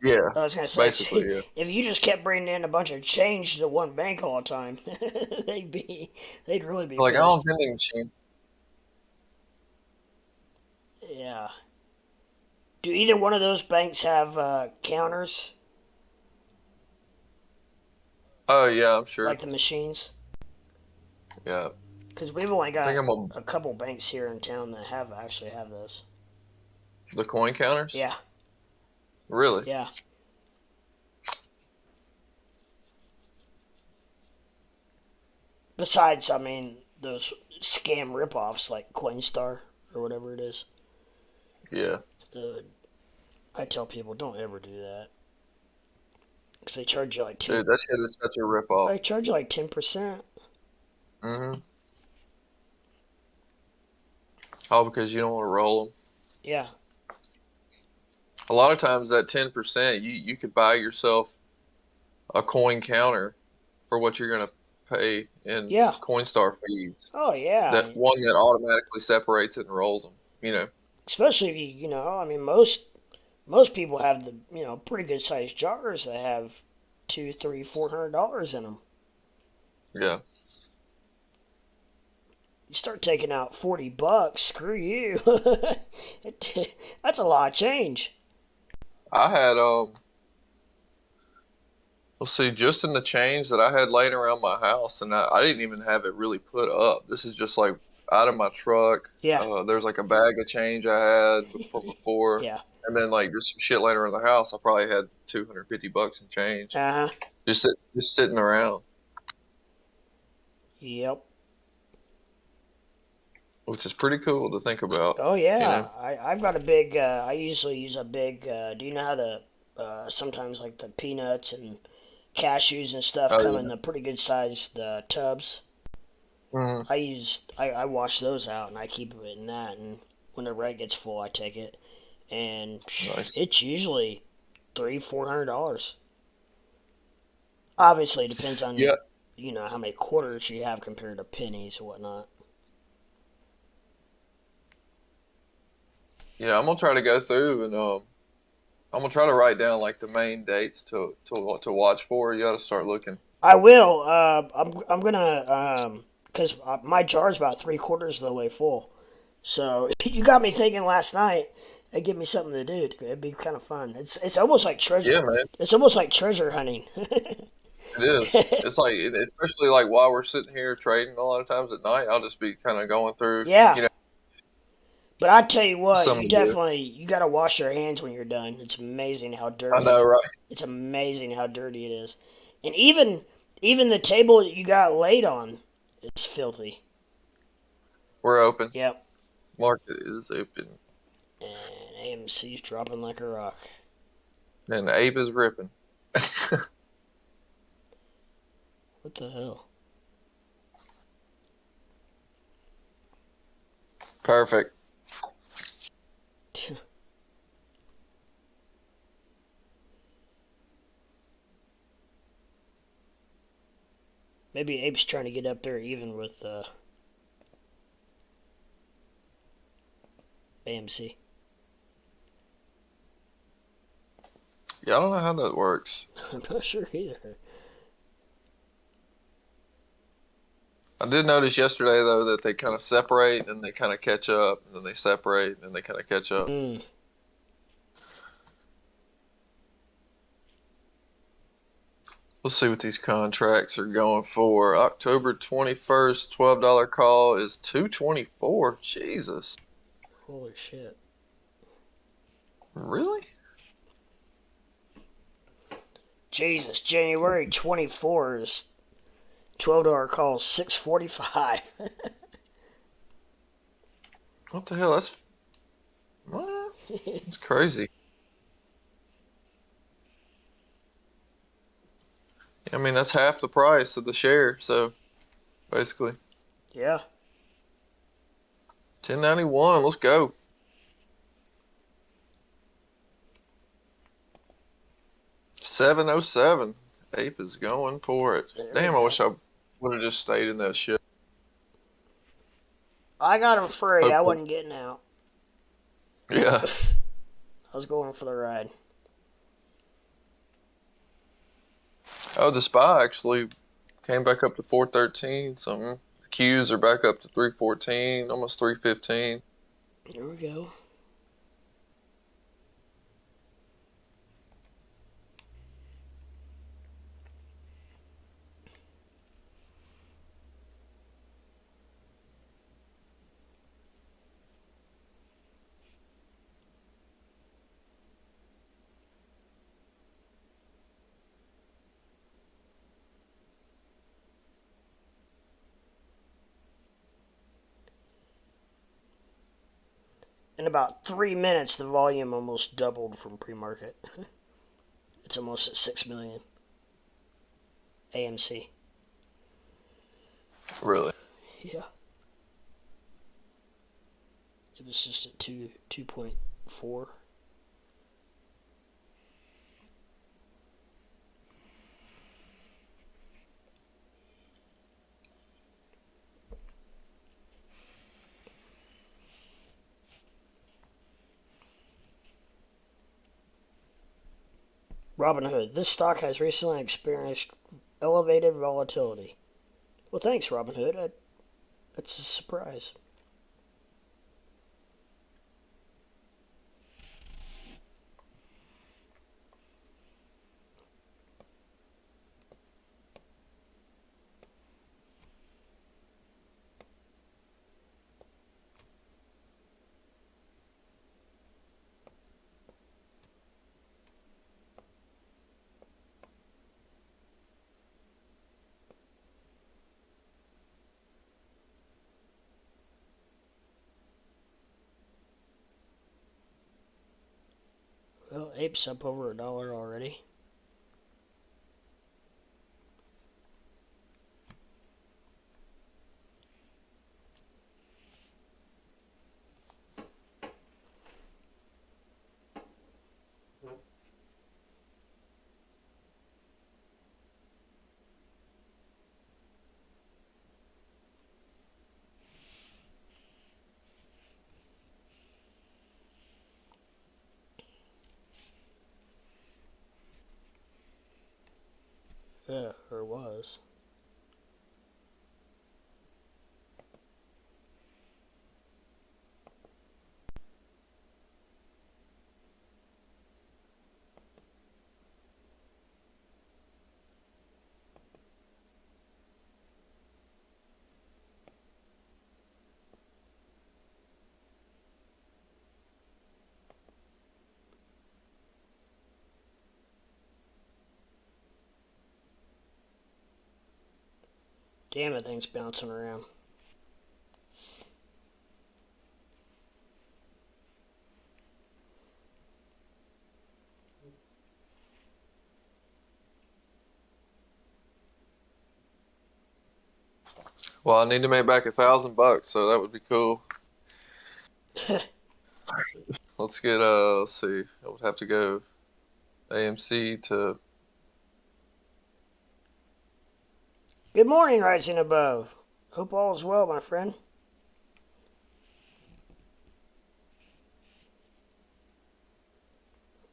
Speaker 2: Yeah,
Speaker 1: I was gonna say,
Speaker 2: basically, yeah.
Speaker 1: if you just kept bringing in a bunch of change to one bank all the time, they'd really be
Speaker 2: Like, I
Speaker 1: pissed.
Speaker 2: don't vending machine.
Speaker 1: Yeah. Do either one of those banks have counters,
Speaker 2: Oh yeah, I'm sure.
Speaker 1: like the machines?
Speaker 2: Yeah,
Speaker 1: Because we've only
Speaker 2: I think
Speaker 1: got
Speaker 2: I'm
Speaker 1: a couple banks here in town that actually have those.
Speaker 2: the coin counters.
Speaker 1: Yeah.
Speaker 2: Really?
Speaker 1: Yeah. Besides, I mean, those scam ripoffs like Coinstar or whatever it is.
Speaker 2: Yeah.
Speaker 1: I tell people, don't ever do that. Because they charge you
Speaker 2: Dude, that shit is such a ripoff.
Speaker 1: They charge you 10%.
Speaker 2: Mm-hmm. All because you don't want to roll them.
Speaker 1: Yeah.
Speaker 2: A lot of times that 10%, you could buy yourself a coin counter for what you're gonna pay in Coinstar fees.
Speaker 1: Oh, yeah.
Speaker 2: That one that automatically separates it and rolls them.
Speaker 1: Especially if I mean, most people have the pretty good sized jars that have $200, $300, $400 in them.
Speaker 2: Yeah.
Speaker 1: You start taking out $40, screw you. That's a lot of change.
Speaker 2: I had let's see, just in the change that I had laying around my house, and I didn't even have it really put up. This is just out of my truck.
Speaker 1: Yeah.
Speaker 2: There's a bag of change I had from before.
Speaker 1: Yeah.
Speaker 2: And then just some shit laying around the house. I probably had $250 in change.
Speaker 1: Uh-huh.
Speaker 2: Just sitting around.
Speaker 1: Yep.
Speaker 2: Which is pretty cool to think about.
Speaker 1: Oh yeah, I've got a big. I usually use a big. Do you know how sometimes the peanuts and cashews and stuff
Speaker 2: Oh
Speaker 1: come in
Speaker 2: yeah.
Speaker 1: the pretty good sized tubs.
Speaker 2: Hmm.
Speaker 1: I wash those out and I keep it in that, and when the reg gets full I take it, and
Speaker 2: Nice.
Speaker 1: it's usually $300-400. Obviously it depends on
Speaker 2: Yeah.
Speaker 1: how many quarters you have compared to pennies and whatnot.
Speaker 2: Yeah. I'm gonna try to go through and I'm gonna try to write down like the main dates to watch for. You got to start looking.
Speaker 1: I will. I'm gonna because my jar's about three-quarters of the way full. So you got me thinking last night. It give me something to do. It'd be kind of fun. It's almost like treasure.
Speaker 2: Yeah, man.
Speaker 1: It's almost like treasure hunting.
Speaker 2: It is. It's like, especially like while we're sitting here trading a lot of times at night, I'll just be kind of going through,
Speaker 1: Yeah, but I tell you what,
Speaker 2: some of the.
Speaker 1: you gotta wash your hands when you're done. It's amazing how
Speaker 2: I know,
Speaker 1: dirty.
Speaker 2: right?
Speaker 1: It's amazing how dirty it is, and even the table that you got laid on is filthy.
Speaker 2: We're open.
Speaker 1: Yep,
Speaker 2: Market is open.
Speaker 1: and AMC's dropping like a rock.
Speaker 2: And the ape is ripping.
Speaker 1: What the hell?
Speaker 2: Perfect.
Speaker 1: Maybe Ape's trying to get up there even with AMC.
Speaker 2: Yeah, I don't know how that works.
Speaker 1: I'm not sure either.
Speaker 2: I did notice yesterday though that they kind of separate and they kind of catch up, and then they separate and they kind of catch up.
Speaker 1: Mm.
Speaker 2: Let's see what these contracts are going for. October 21st, $12 call is 224. Jesus.
Speaker 1: Holy shit.
Speaker 2: Really?
Speaker 1: Jesus, January 24 is $12 call, 645.
Speaker 2: What the hell? That's what? That's crazy. I mean, that's half the price of the share, so basically
Speaker 1: Yeah.
Speaker 2: 1091. Let's go. 707. Ape is going for it.
Speaker 1: There we
Speaker 2: Damn, I
Speaker 1: go.
Speaker 2: wish I would have just stayed in that shit.
Speaker 1: I got him free. I
Speaker 2: Hopefully.
Speaker 1: wasn't getting out.
Speaker 2: Yeah.
Speaker 1: I was going for the ride.
Speaker 2: Oh, the SPY actually came back up to 413 something. The Qs are back up to 314, almost 315.
Speaker 1: Here we go. In about 3 minutes, the volume almost doubled from pre-market. It's almost at 6 million. AMC.
Speaker 2: Really?
Speaker 1: Yeah. It was just at 2.4. Robinhood. This stock has recently experienced elevated volatility. Well, thanks, Robinhood. That's a surprise. Well, Ape's up over $1 already. Damn, that thing's bouncing around.
Speaker 2: Well, I need to make back $1,000, so that would be cool. Let's get let's see. I would have to go AMC to.
Speaker 1: Good morning, Rising Above. Hope all is well, my friend.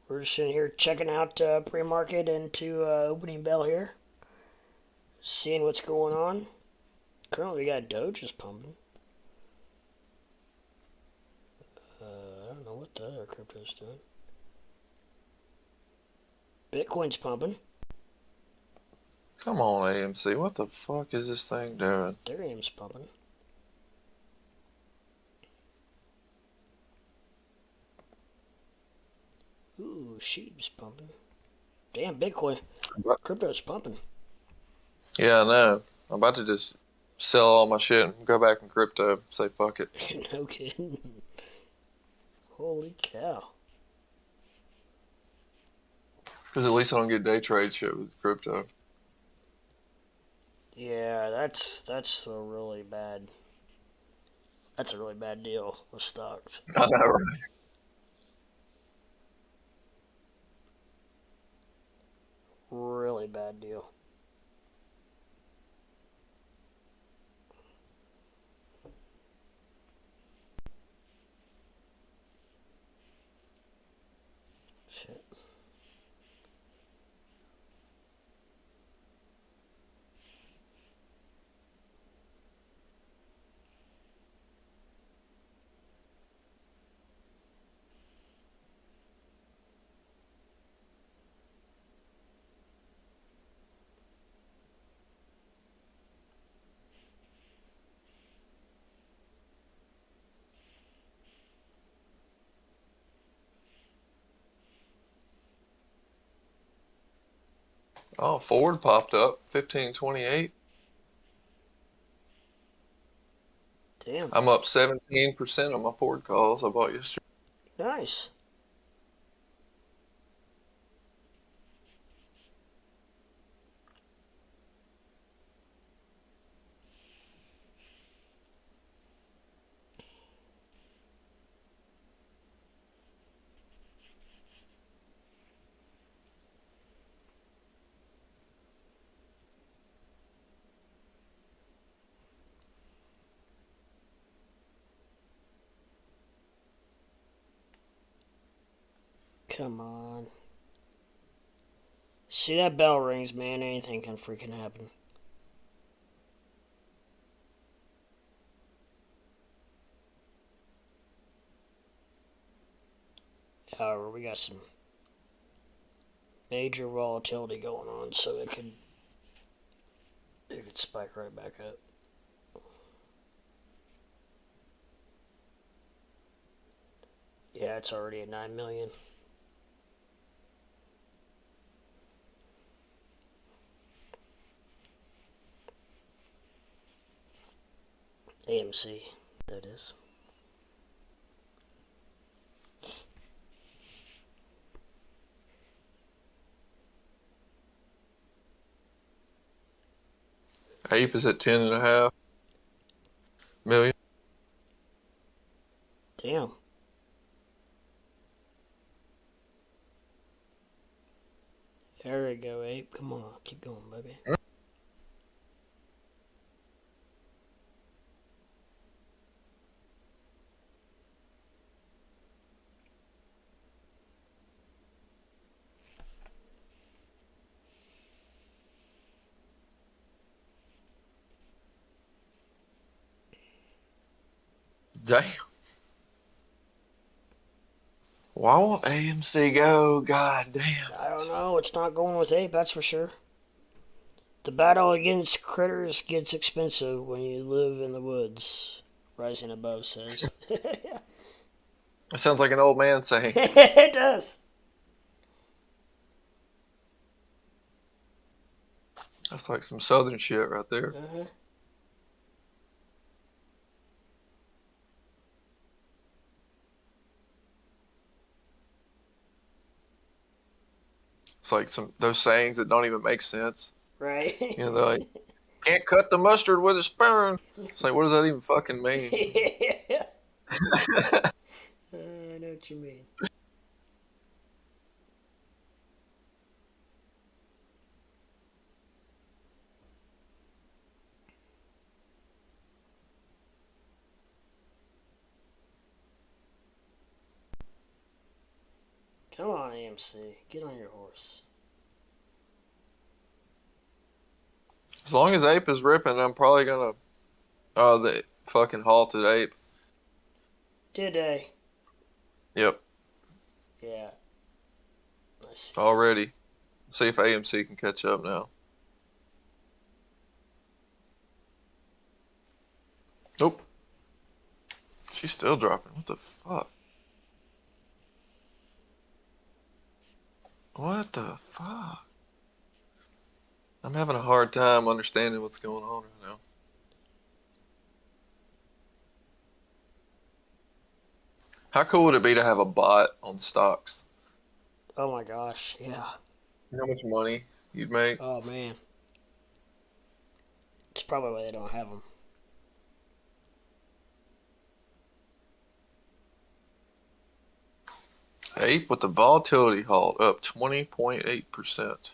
Speaker 1: We're just sitting here checking out Premarket into opening bell here. Seeing what's going on. Currently, we got Doge is pumping. I don't know what the other crypto's doing. Bitcoin's pumping.
Speaker 2: Come on, AMC. What the fuck is this thing doing?
Speaker 1: Ethereum's pumping. Ooh, sheep's pumping. Damn, Bitcoin. Crypto's pumping.
Speaker 2: Yeah, I know. I'm about to just sell all my shit and go back in crypto. Say fuck it.
Speaker 1: No kidding. Holy cow.
Speaker 2: Because at least I don't get day trade shit with crypto.
Speaker 1: Yeah, that's a really bad. That's a really bad deal with stocks.
Speaker 2: I know, right?
Speaker 1: Really bad deal. Shit.
Speaker 2: Oh, Ford popped up. 1528.
Speaker 1: Damn.
Speaker 2: I'm up 17% on my Ford calls I bought yesterday.
Speaker 1: Nice. Come on. See that bell rings, man. Anything can freaking happen. However, we got some major volatility going on, so it could spike right back up. Yeah, it's already at 9 million. AMC, that is.
Speaker 2: Ape is at 10.5 million.
Speaker 1: Damn. There we go, Ape. Come on, keep going, baby.
Speaker 2: Damn. Why won't AMC go? God damn.
Speaker 1: I don't know. It's not going with Ape, that's for sure. The battle against critters gets expensive when you live in the woods. Rising Above says.
Speaker 2: That sounds like an old man saying.
Speaker 1: It does.
Speaker 2: That's like some southern shit right there.
Speaker 1: Uh-huh.
Speaker 2: It's like those sayings that don't even make sense.
Speaker 1: Right?
Speaker 2: You know, they're like, can't cut the mustard with a spoon. It's like, what does that even fucking mean?
Speaker 1: Yeah. I know what you mean. Come on, AMC. Get on your horse.
Speaker 2: As long as Ape is ripping, I'm probably gonna. Oh, the fucking halted Ape.
Speaker 1: Did they?
Speaker 2: Yep,
Speaker 1: Yeah. Let's see.
Speaker 2: already. See if AMC can catch up now. Nope, she's still dropping. What the fuck? What the fuck? I'm having a hard time understanding what's going on right now. How cool would it be to have a bot on stocks?
Speaker 1: Oh my gosh. Yeah.
Speaker 2: You know how much money you'd make?
Speaker 1: Oh man. It's probably why they don't have them.
Speaker 2: Ape with the volatility halt up 20.8%.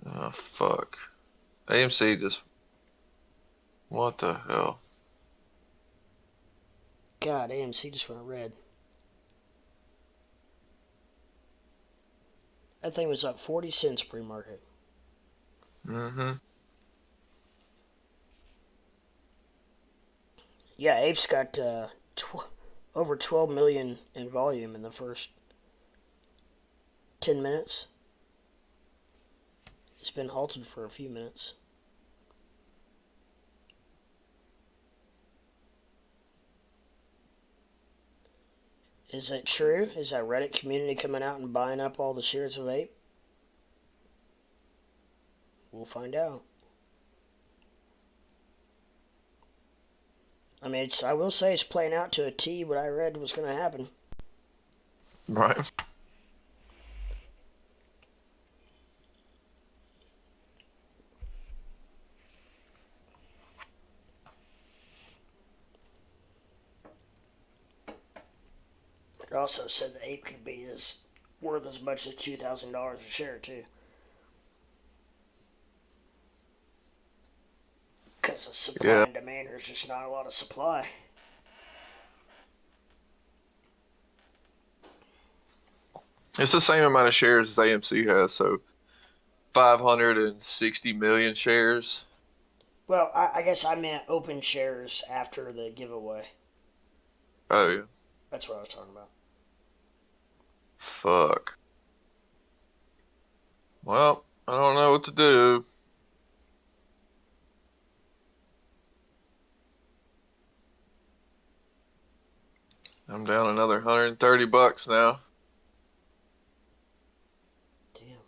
Speaker 2: Oh, fuck. AMC just. What the hell?
Speaker 1: God, AMC just went red. That thing was up 40 cents pre-market.
Speaker 2: Mm-hmm.
Speaker 1: Yeah, Ape's got over 12 million in volume in the first 10 minutes. It's been halted for a few minutes. Is that true? Is that Reddit community coming out and buying up all the shares of Ape? We'll find out. I mean, I will say it's playing out to a T what I read was going to happen.
Speaker 2: Right.
Speaker 1: It also said the Ape could be worth as much as $2,000 a share, too. Because of supply
Speaker 2: Yeah.
Speaker 1: and demand, there's just not a lot of supply.
Speaker 2: It's the same amount of shares as AMC has, so 560 million shares.
Speaker 1: Well, I guess I meant open shares after the giveaway.
Speaker 2: Oh, yeah.
Speaker 1: That's what I was talking about.
Speaker 2: Fuck. Well, I don't know what to do. I'm down another $130 now.
Speaker 1: Damn.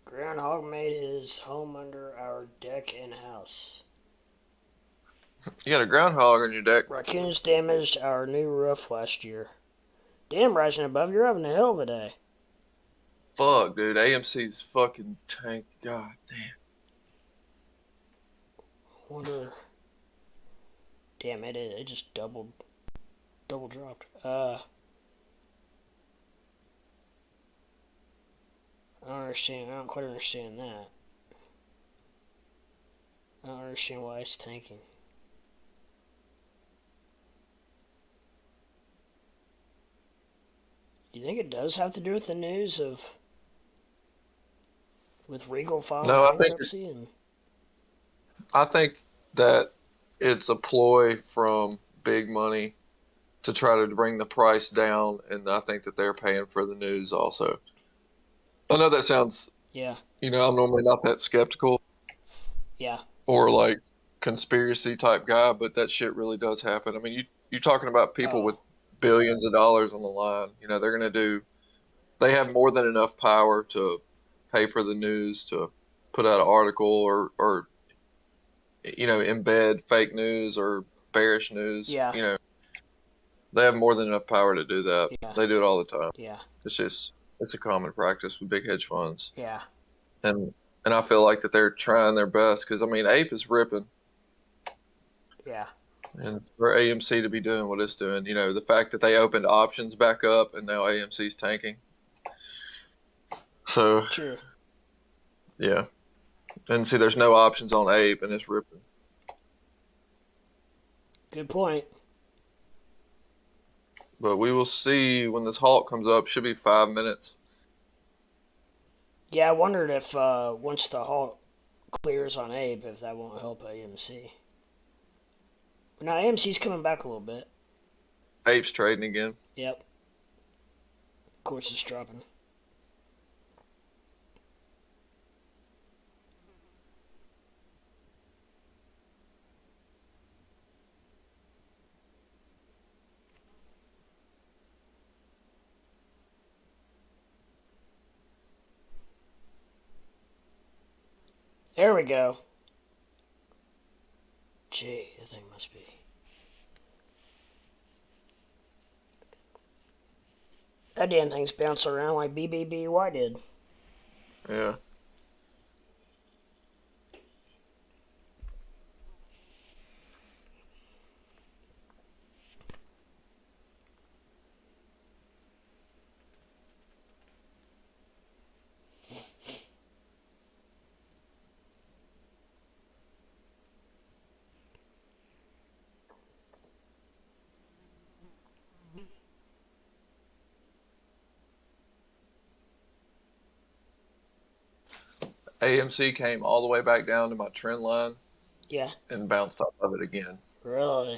Speaker 1: Groundhog made his home under our deck and house.
Speaker 2: You got a groundhog on your deck.
Speaker 1: Raccoons damaged our new roof last year. Damn, Rising Above, you're having a hell of a day.
Speaker 2: Fuck, dude. AMC's fucking tank. God damn.
Speaker 1: Wonder. Damn, it just double dropped. I don't understand. I don't quite understand that. I don't understand why it's tanking. Do you think it does have to do with the news with Regal filing
Speaker 2: No,
Speaker 1: bankruptcy and
Speaker 2: I think that it's a ploy from big money to try to bring the price down, and I think that they're paying for the news also. I know that sounds,
Speaker 1: yeah,
Speaker 2: I'm normally not that skeptical
Speaker 1: yeah,
Speaker 2: or like conspiracy type guy, but that shit really does happen. I mean, you're talking about people with
Speaker 1: oh,
Speaker 2: billions of dollars on the line. They're gonna do. They have more than enough power to pay for the news to put out an article or embed fake news or bearish news.
Speaker 1: Yeah.
Speaker 2: They have more than enough power to do that.
Speaker 1: Yeah.
Speaker 2: They do it all the time.
Speaker 1: Yeah.
Speaker 2: It's a common practice with big hedge funds.
Speaker 1: Yeah.
Speaker 2: And I feel like that they're trying their best because I mean Ape is ripping.
Speaker 1: Yeah.
Speaker 2: And for AMC to be doing what it's doing, the fact that they opened options back up and now AMC's tanking. So,
Speaker 1: True.
Speaker 2: yeah. And see, there's no options on Ape and it's ripping.
Speaker 1: Good point.
Speaker 2: But we will see when this halt comes up. Should be 5 minutes.
Speaker 1: Yeah, I wondered if once the halt clears on Abe, if that won't help AMC. But now AMC's coming back a little bit.
Speaker 2: Ape's trading again.
Speaker 1: Yep. Of course, it's dropping. There we go. Gee, the thing must be. That damn thing's bouncing around like BBBY did.
Speaker 2: Yeah. AMC came all the way back down to my trend line
Speaker 1: Yeah.
Speaker 2: and bounced off of it again.
Speaker 1: Really?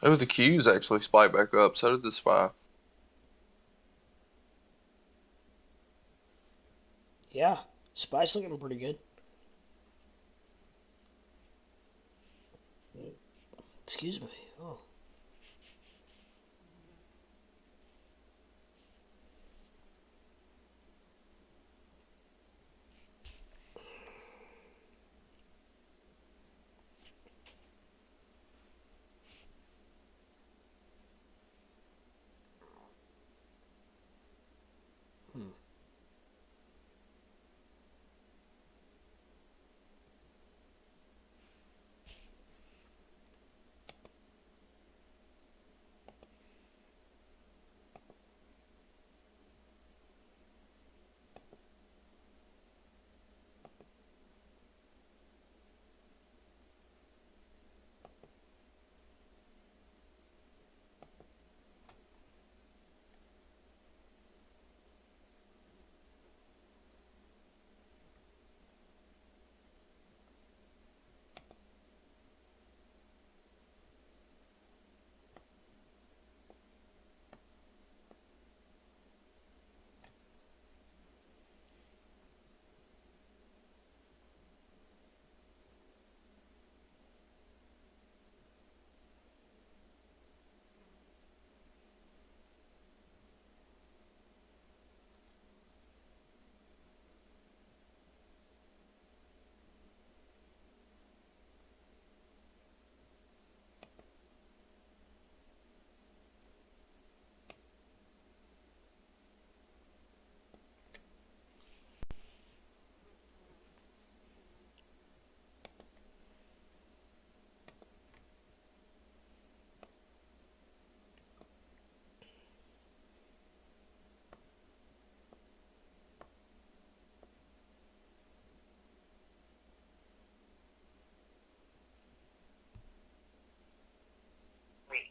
Speaker 2: Oh, the Q's actually spiked back up. So did the SPY.
Speaker 1: Yeah. Spy's looking pretty good. Excuse me. Oh. Hmm.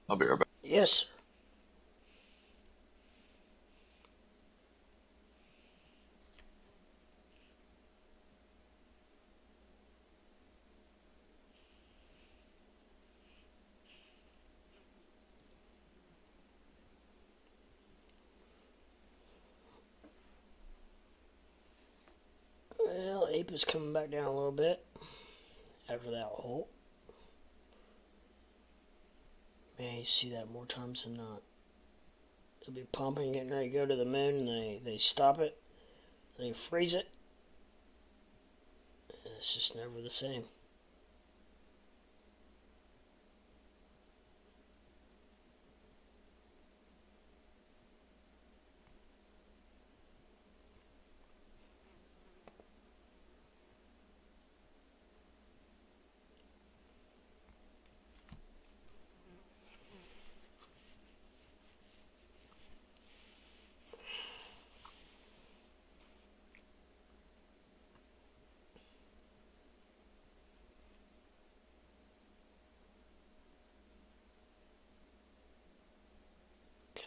Speaker 2: I'll be right back.
Speaker 1: Yes, sir. ape is coming back down a little bit after that halt. Man, you see that more times than not. They'll be pumping, getting ready to go to the moon, and they stop it. They freeze it. It's just never the same.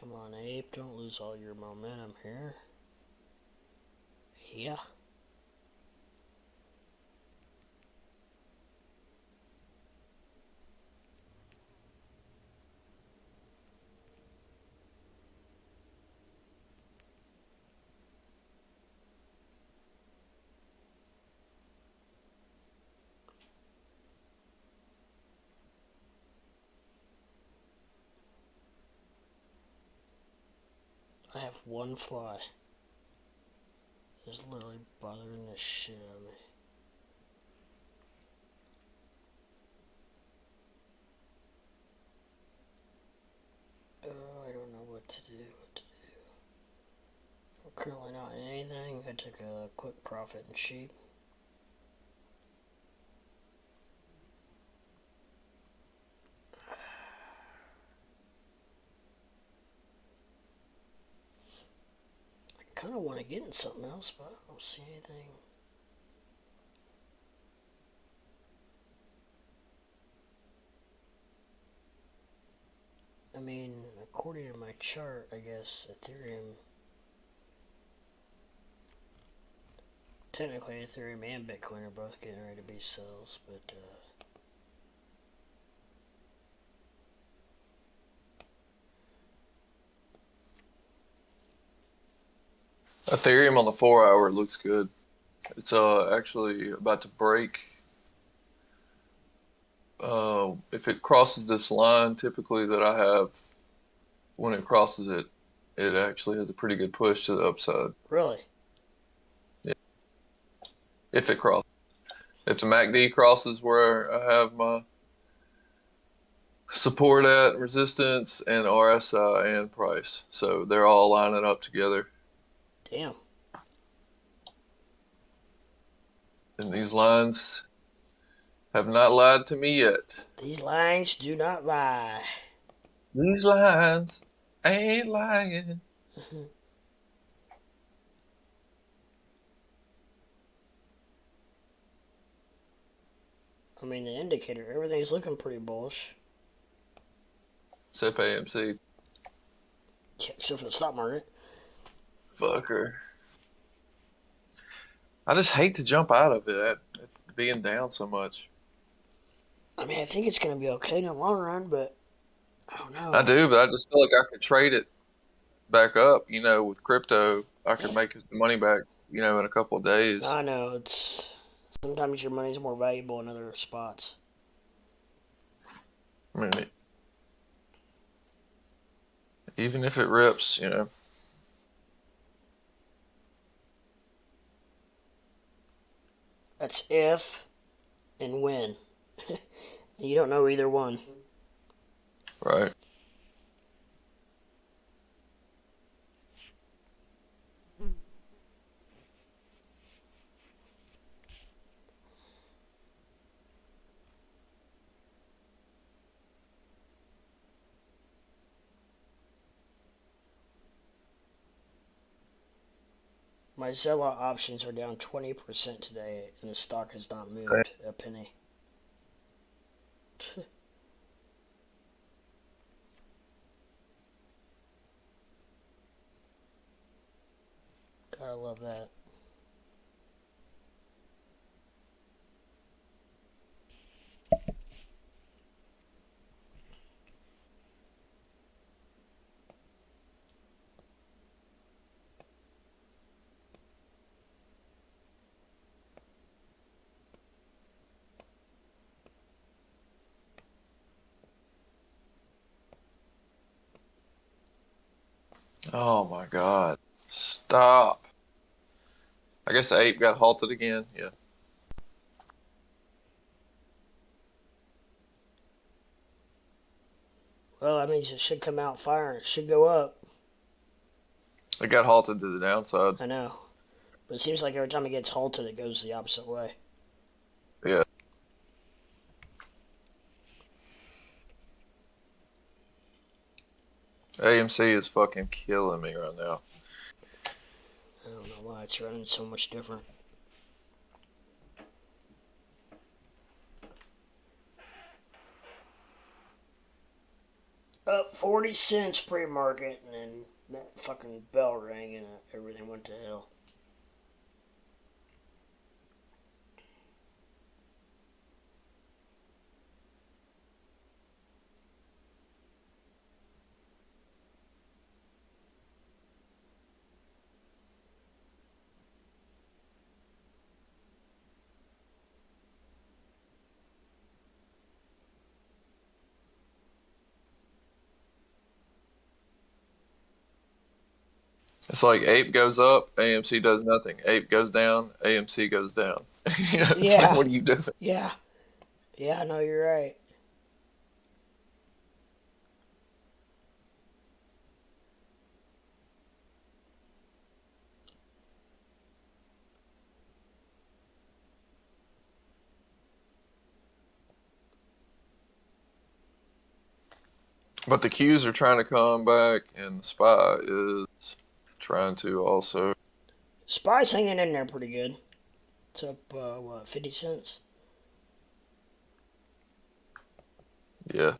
Speaker 1: Come on, ape, don't lose all your momentum here. Yeah. I have one fly. It's literally bothering the shit out of me. Oh, I don't know what to do. I'm currently not in anything. I took a quick profit in sheep. I kind of want to get in something else, but I don't see anything. I mean, according to my chart, I guess Ethereum, technically Ethereum and Bitcoin are both getting ready to be sells, but
Speaker 2: Ethereum on the 4-hour looks good. It's actually about to break. If it crosses this line, typically that I have, when it crosses it, it actually has a pretty good push to the upside.
Speaker 1: really?
Speaker 2: Yeah. If it crosses. If the MACD crosses where I have my support at, resistance, and RSI and price. So they're all lining up together.
Speaker 1: Damn.
Speaker 2: And these lines have not lied to me yet.
Speaker 1: These lines do not lie.
Speaker 2: These lines ain't lying.
Speaker 1: I mean, the indicator, everything's looking pretty bullish.
Speaker 2: Except AMC.
Speaker 1: Yeah, except for the stock market.
Speaker 2: Fucker. I just hate to jump out of it at being down so much.
Speaker 1: I mean, I think it's going to be okay in the long run, but I don't know.
Speaker 2: I do, but I just feel like I could trade it back up. With crypto, I could make the money back, in a couple of days.
Speaker 1: I know, it's... Sometimes your money's more valuable in other spots.
Speaker 2: I mean, even if it rips,
Speaker 1: That's if and when. You don't know either one.
Speaker 2: Right.
Speaker 1: My Zella options are down 20% today, and the stock has not moved a penny. Gotta love that.
Speaker 2: Oh my God. Stop. I guess the ape got halted again. Yeah.
Speaker 1: Well, that means it should come out firing. It should go up.
Speaker 2: It got halted to the downside.
Speaker 1: I know. But it seems like every time it gets halted, it goes the opposite way.
Speaker 2: Yeah. AMC is fucking killing me right now.
Speaker 1: I don't know why it's running so much different. Up 40 cents pre-market, and then that fucking bell rang and everything went to hell.
Speaker 2: It's like ape goes up, AMC does nothing. Ape goes down, AMC goes down. It's like,
Speaker 1: Yeah,
Speaker 2: what are you doing?
Speaker 1: yeah, yeah, no, you're right.
Speaker 2: But the Qs are trying to come back, and the SPY is trying to also.
Speaker 1: Spy's hanging in there pretty good. It's up, 50 cents?
Speaker 2: Yeah.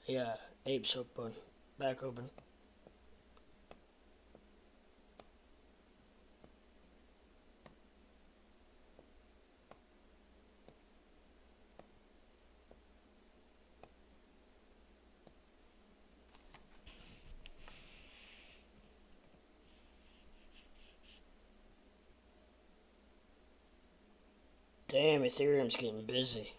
Speaker 1: Yeah, Ape's open. Back open. Damn, Ethereum's getting busy.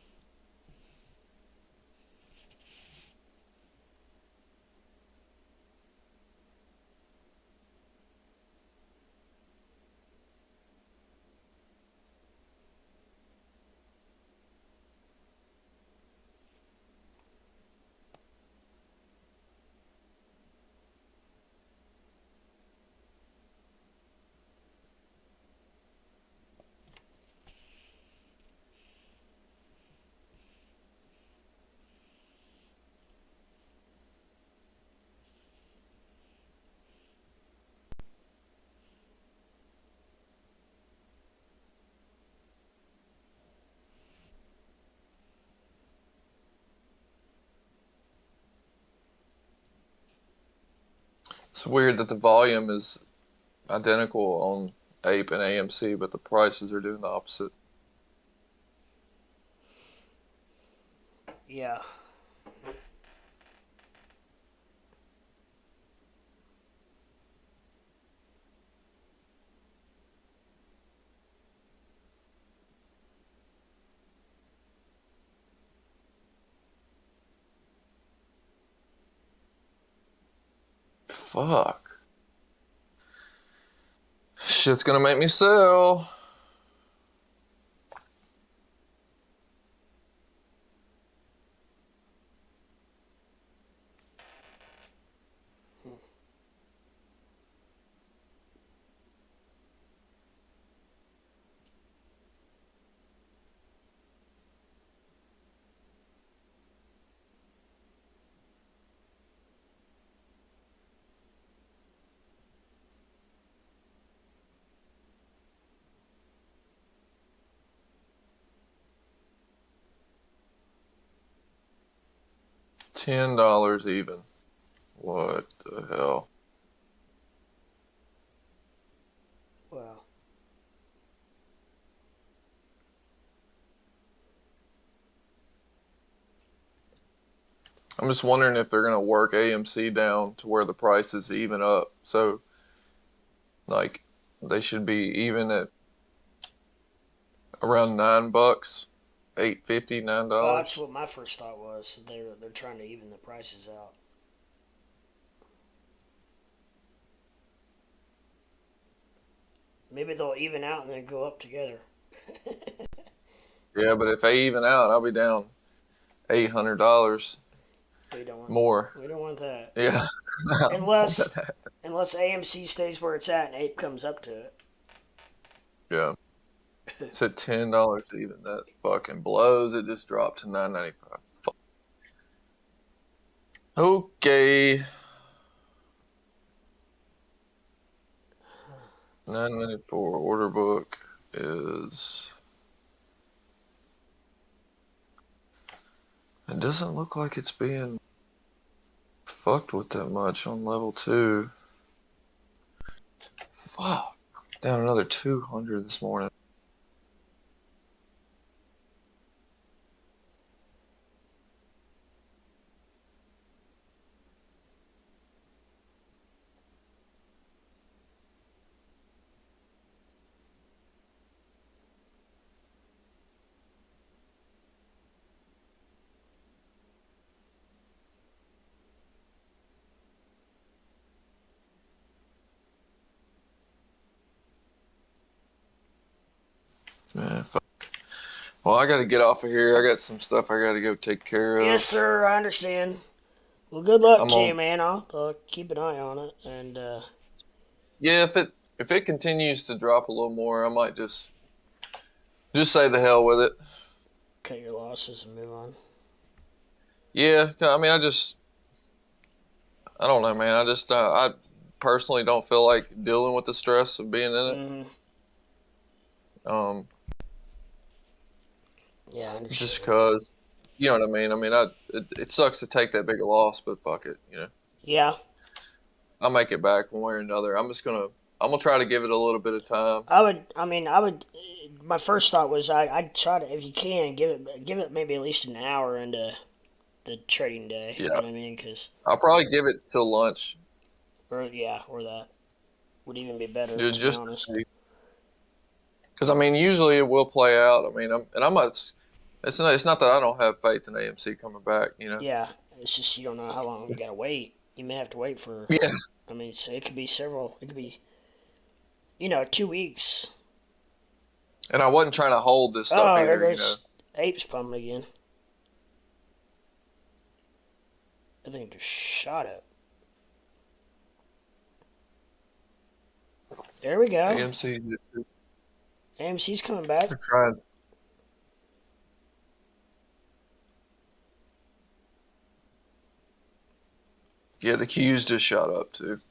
Speaker 2: It's weird that the volume is identical on Ape and AMC, but the prices are doing the opposite.
Speaker 1: Yeah.
Speaker 2: fuck? Shit's gonna make me sell. $10 even. What the hell?
Speaker 1: Wow.
Speaker 2: I'm just wondering if they're gonna work AMC down to where the prices even up. So, like, they should be even at around $9, $8.50,
Speaker 1: Well, that's
Speaker 2: $9.
Speaker 1: what my first thought was. They're trying to even the prices out. Maybe they'll even out and then go up together.
Speaker 2: Yeah, but if they even out, I'll be down $800
Speaker 1: We don't want
Speaker 2: more.
Speaker 1: we don't want that.
Speaker 2: Yeah, I don't want
Speaker 1: Unless
Speaker 2: that.
Speaker 1: unless AMC stays where it's at and Ape comes up to it.
Speaker 2: Yeah, it's at $10 even. That fucking blows. It just dropped to $9.95. Okay, $9.94 order book is. It doesn't look like it's being fucked with that much on level 2. Fuck, down another 200 this morning. Yeah, fuck. Well, I gotta get off of here. I got some stuff I gotta go take care
Speaker 1: Yes,
Speaker 2: of.
Speaker 1: sir. I understand. Well, good luck
Speaker 2: I'm
Speaker 1: to you,
Speaker 2: on.
Speaker 1: man. I'll keep an eye on it and
Speaker 2: Yeah, if it continues to drop a little more, I might just say the hell with it.
Speaker 1: cut your losses and move on.
Speaker 2: Yeah, I mean, I don't know, man. I personally don't feel like dealing with the stress of being in it.
Speaker 1: Mm-hmm.
Speaker 2: Um,
Speaker 1: Yeah, I
Speaker 2: just
Speaker 1: understand that.
Speaker 2: cause, you know what I mean. I mean, it sucks to take that big a loss, but fuck it,
Speaker 1: Yeah,
Speaker 2: I'll make it back one way or another. I'm gonna try to give it a little bit of time.
Speaker 1: I would. I mean, I would. My first thought was I'd try to, if you can, give it maybe at least an hour into the trading day. You
Speaker 2: Yeah,
Speaker 1: know what I mean? Because
Speaker 2: I'll probably give it till lunch.
Speaker 1: or yeah, or that would even be better to be
Speaker 2: Just to
Speaker 1: honest.
Speaker 2: see. Because I mean, usually it will play out. I mean, I'm not. It's not that I don't have faith in AMC coming back.
Speaker 1: Yeah, it's just you don't know how long you gotta wait. You may have to wait for.
Speaker 2: Yeah.
Speaker 1: I mean, so it could be several. It could be 2 weeks.
Speaker 2: And I wasn't trying to hold this stuff
Speaker 1: Oh,
Speaker 2: either.
Speaker 1: there's apes pumping again. I think just shot it. There we go.
Speaker 2: AMC.
Speaker 1: AMC's coming back.
Speaker 2: They're trying. Yeah, the Q's just shot up too.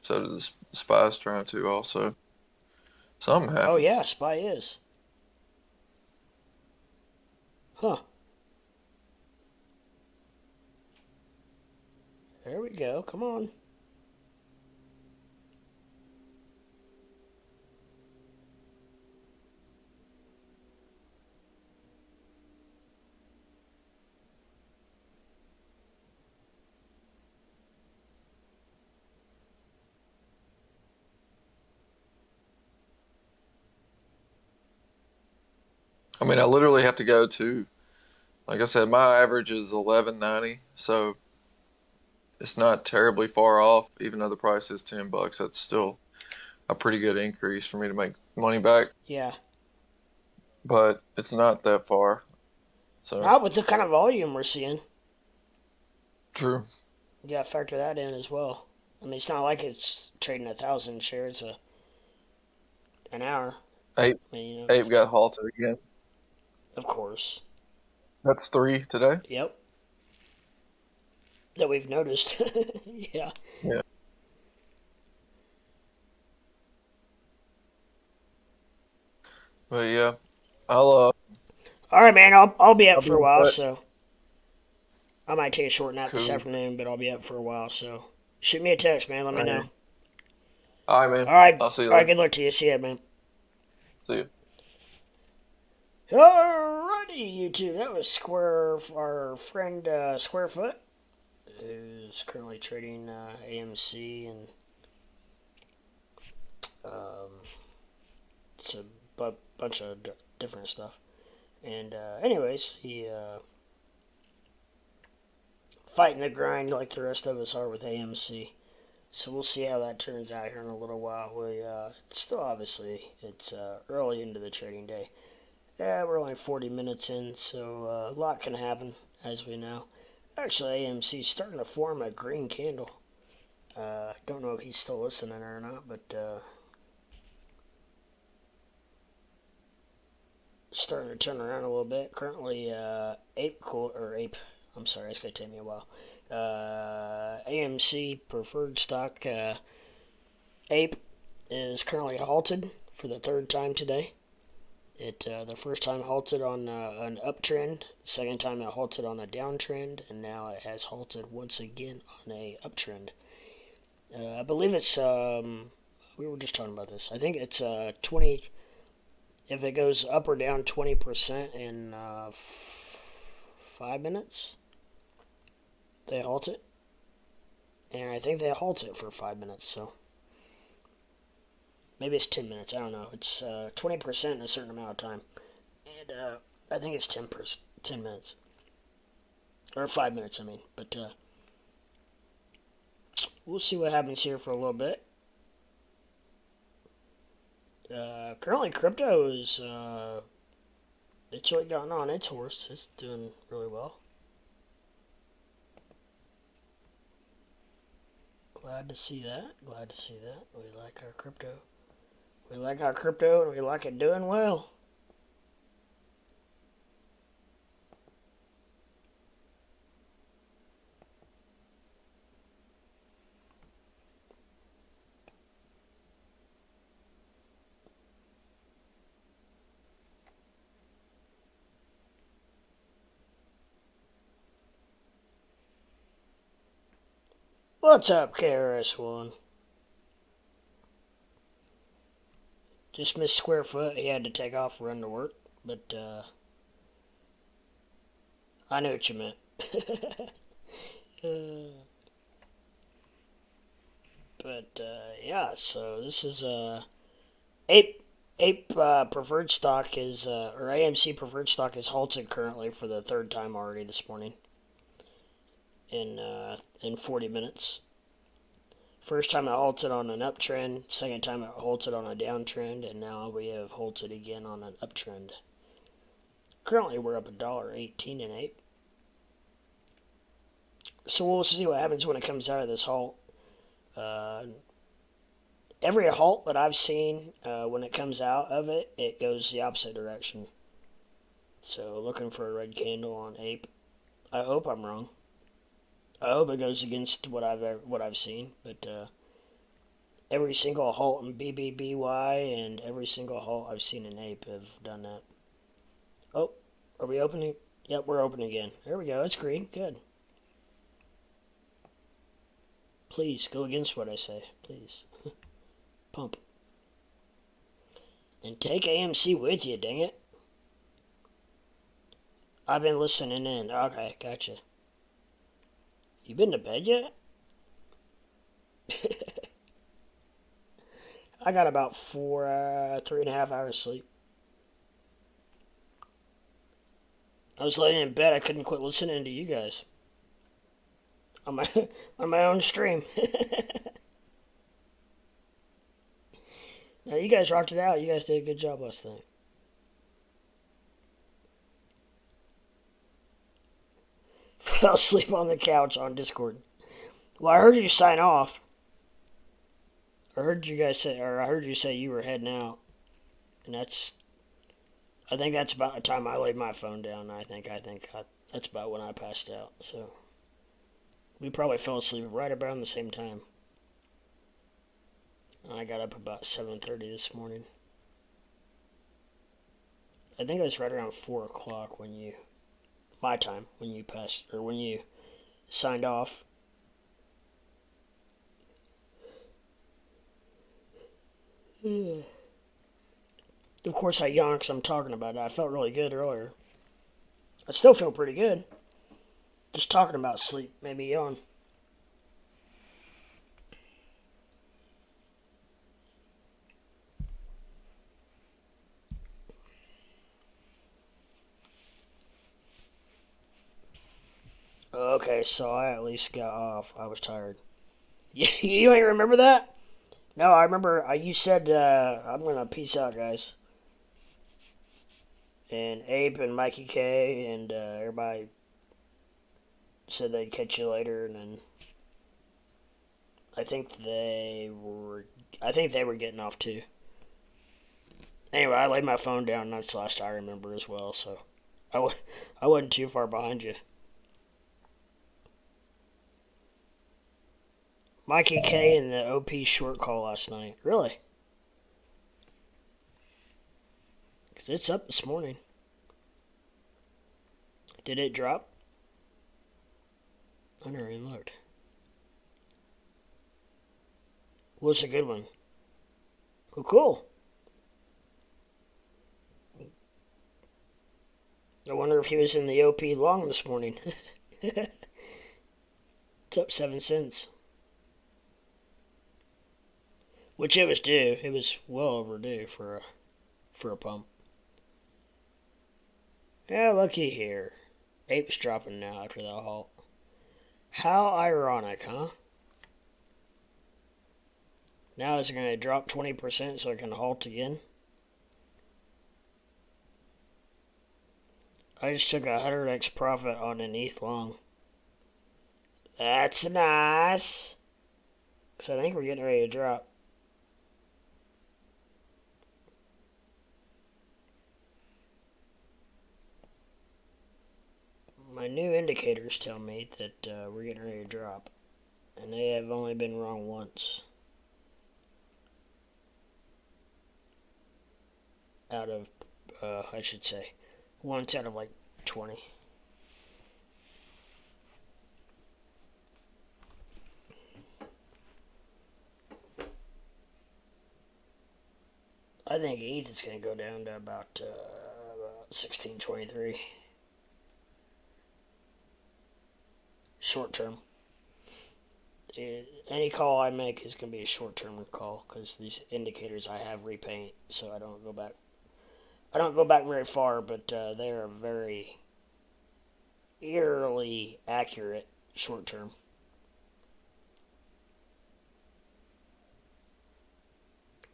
Speaker 2: So did the Spy's trying to also. Something
Speaker 1: Oh
Speaker 2: happened.
Speaker 1: yeah, Spy is. Huh. There we go. Come on.
Speaker 2: I mean, I literally have to go to. Like I said, my average is 1190. So it's not terribly far off, even though the price is $10. That's still a pretty good increase for me to make money back,
Speaker 1: Yeah.
Speaker 2: but it's not that far. So
Speaker 1: Not with the kind of volume we're seeing.
Speaker 2: true.
Speaker 1: You gotta factor that in as well. I mean, it's not like it's trading 1,000 shares an hour.
Speaker 2: Ape
Speaker 1: I mean,
Speaker 2: Ape got halted again.
Speaker 1: of course.
Speaker 2: That's three today.
Speaker 1: Yep. That we've noticed. Yeah.
Speaker 2: Yeah. But yeah, I'll
Speaker 1: All right, man. I'll be up
Speaker 2: I'll be
Speaker 1: for a
Speaker 2: in
Speaker 1: while,
Speaker 2: touch.
Speaker 1: so I might take a short nap this
Speaker 2: Cool.
Speaker 1: afternoon, but I'll be up for a while. So shoot me a text, man. Let me
Speaker 2: Right
Speaker 1: know.
Speaker 2: here. All right, man.
Speaker 1: All right.
Speaker 2: I'll see you
Speaker 1: All right.
Speaker 2: later.
Speaker 1: Good luck to you. See ya, man.
Speaker 2: See you.
Speaker 1: Alrighty, YouTube. That was our friend Squarefoot, who's currently trading AMC and um, it's a bunch of different stuff. And anyways, he fighting the grind like the rest of us are with AMC. So we'll see how that turns out here in a little while. We still obviously it's early into the trading day. Yeah, we're only 40 minutes in, so a lot can happen as we know. Actually, AMC's starting to form a green candle. Don't know if he's still listening or not, but starting to turn around a little bit. Currently, Ape. I'm sorry, it's gonna take me a while. AMC preferred stock Ape is currently halted for the third time today. It the first time halted on an uptrend, the second time it halted on a downtrend, and now it has halted once again on a uptrend. I believe it's we were just talking about this. I think it's 20. If it goes up or down 20% in 5 minutes, they halt it, and I think they halt it for 5 minutes. So maybe it's 10 minutes. I don't know. It's 20% in a certain amount of time, and I think it's 10 minutes or 5 minutes. I mean, but we'll see what happens here for a little bit. Currently, crypto is it's really gotten on its horse. It's doing really well. Glad to see that. Glad to see that. We like our crypto. We like our crypto, and we like it doing well. What's up, KRS-One? Just missed Squarefoot. He had to take off and run to work, but I knew what you meant. But yeah, so this is Ape preferred stock is or AMC preferred stock is halted currently for the third time already this morning in 40 minutes. First time it halted on an uptrend, second time it halted on a downtrend, and now we have halted again on an uptrend. Currently, we're up $1.18 in Ape. So we'll see what happens when it comes out of this halt. Every halt that I've seen, when it comes out of it, it goes the opposite direction. So looking for a red candle on Ape. I hope I'm wrong. I hope it goes against what I've seen, but every single halt in BBBY and every single halt I've seen in Ape have done that. Oh, are we opening? Yep, we're open again. There we go. It's green. Good. Please go against what I say. Please. Pump. And take AMC with you, dang it. I've been listening in. Okay, gotcha. You been to bed yet? I got about 3.5 hours sleep. I was laying in bed. I couldn't quit listening to you guys. on my on my own stream. Now you guys rocked it out. You guys did a good job last night. Fell asleep on the couch on Discord. Well, I heard you sign off. I heard you guys say, or I heard you say you were heading out, and I think that's about the time I laid my phone down. That's about when I passed out. So we probably fell asleep right around the same time. I got up about 7:30 this morning. I think it was right around 4 o'clock my time, when you passed, or when you signed off. Of course I yawned because I'm talking about it. I felt really good earlier. I still feel pretty good. Just talking about sleep made me yawn. Okay, so I at least got off. I was tired. You ain't remember that? No, I remember you said, I'm going to peace out, guys. And Ape and Mikey K and everybody said they'd catch you later, and then I think they were getting off too. Anyway, I laid my phone down, and that's the last I remember as well, so I wasn't too far behind you. Mikey K and the OP short call last night. Really? Because it's up this morning. Did it drop? I never even looked. What's a good one? Oh, cool. I wonder if he was in the OP long this morning. It's up 7 cents. Which it was due. It was well overdue for a pump. Yeah, looky here. Ape's dropping now after that halt. How ironic, huh? Now it's going to drop 20% so it can halt again. I just took a 100x profit on an ETH long. That's nice. Because I think we're getting ready to drop. My new indicators tell me that we're getting ready to drop. And they have only been wrong once. Out of, I should say, once out of like 20. I think ETH is going to go down to about 1623. Short term. Any call I make is going to be a short term call because these indicators I have repaint, so I don't go back. I don't go back very far, but they are very eerily accurate short term.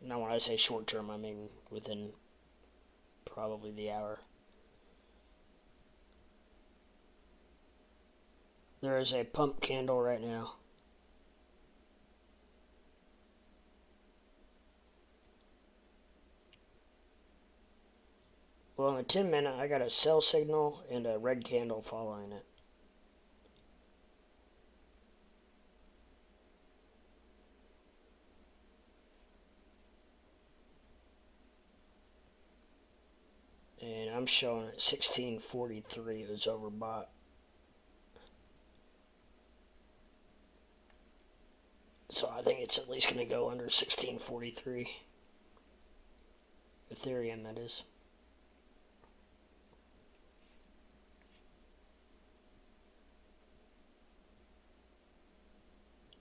Speaker 1: Now, when I say short term, I mean within probably the hour. There is a pump candle right now. Well, in the 10 minute, I got a sell signal and a red candle following it. And I'm showing at 1643 it was overbought. So I think it's at least going to go under 1643. Ethereum, that is.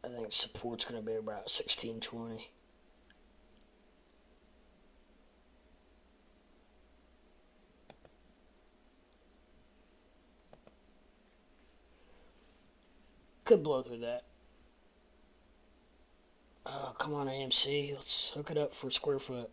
Speaker 1: I think support's going to be about 1620. could blow through that. Oh, come on, AMC. Let's hook it up for square foot.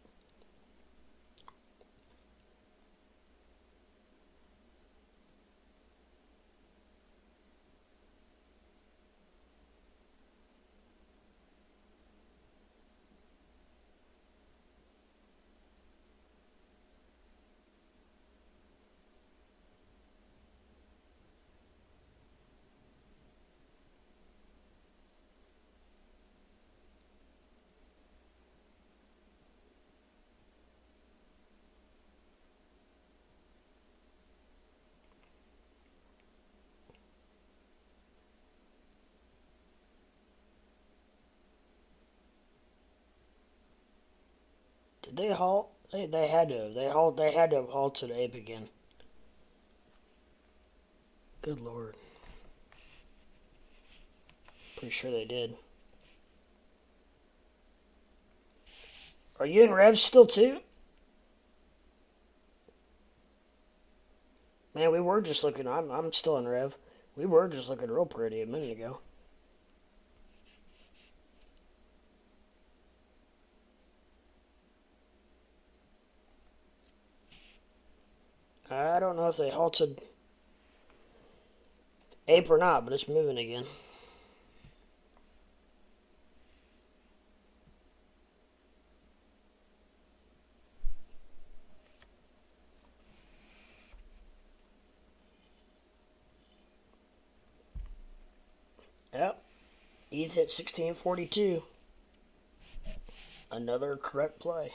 Speaker 1: Did they halt? They had to have. They had to have halted Ape again. Good lord. Pretty sure they did. Are you in Rev still too? Man, we were just looking. I'm still in Rev. We were just looking real pretty a minute ago. I don't know if they halted Ape or not, but it's moving again. Yep. ETH hit 1642. Another correct play.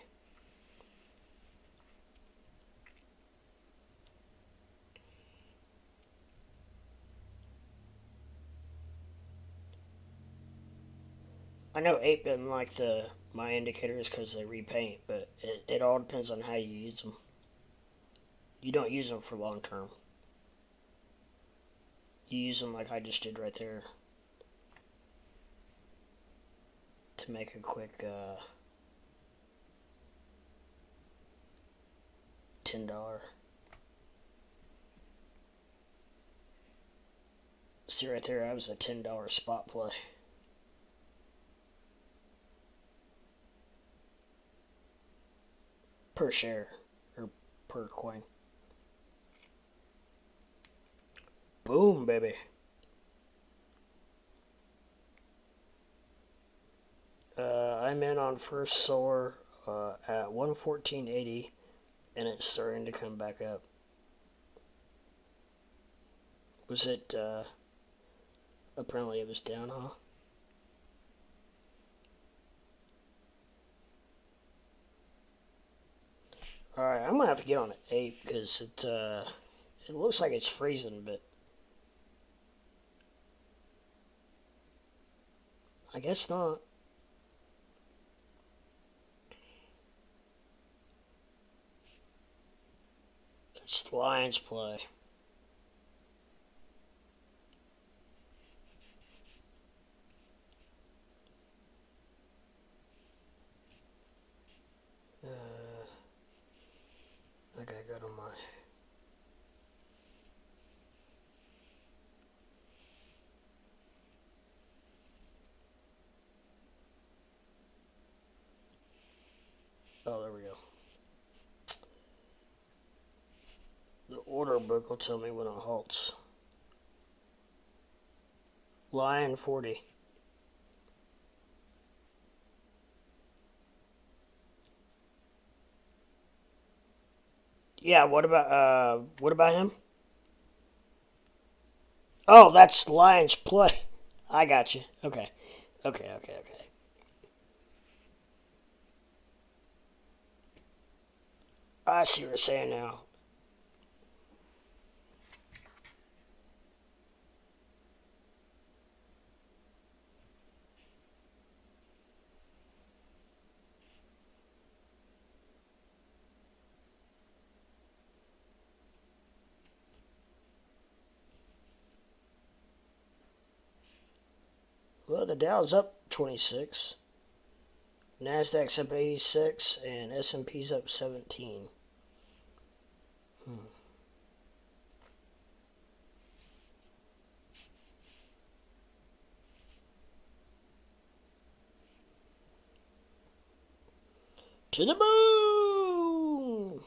Speaker 1: I know Ape doesn't like my indicators because they repaint, but it all depends on how you use them. You don't use them for long term. You use them like I just did right there to make a quick $10. See right there, that was a $10 spot play. Per share, or per coin. Boom, baby. I'm in on first soar at 114.80, and it's starting to come back up. Was it, apparently it was down, huh? Alright, I'm gonna have to get on an 8 because it looks like it's freezing, but I guess not. It's the Lions play. I gotta go to my... Oh, there we go. The order book will tell me when it halts. Lion 40. Yeah, what about him? Oh, that's Lions play. I got you. Okay. Okay. I see what you're saying now. Well, the Dow's up 26. NASDAQ's up 86, and S&P's up 17. To the moon!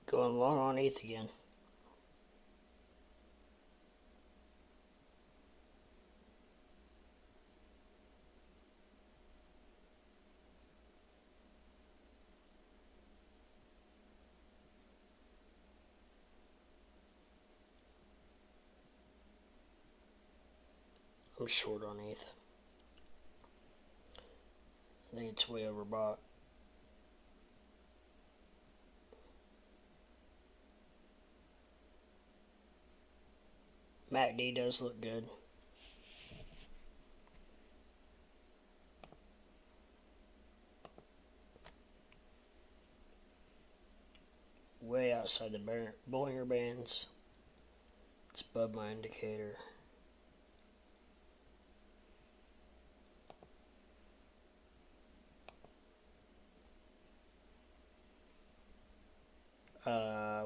Speaker 1: Going long on ETH again. I'm short on ETH. I think it's way overbought. MACD does look good. Way outside the Bollinger Bands. It's above my indicator.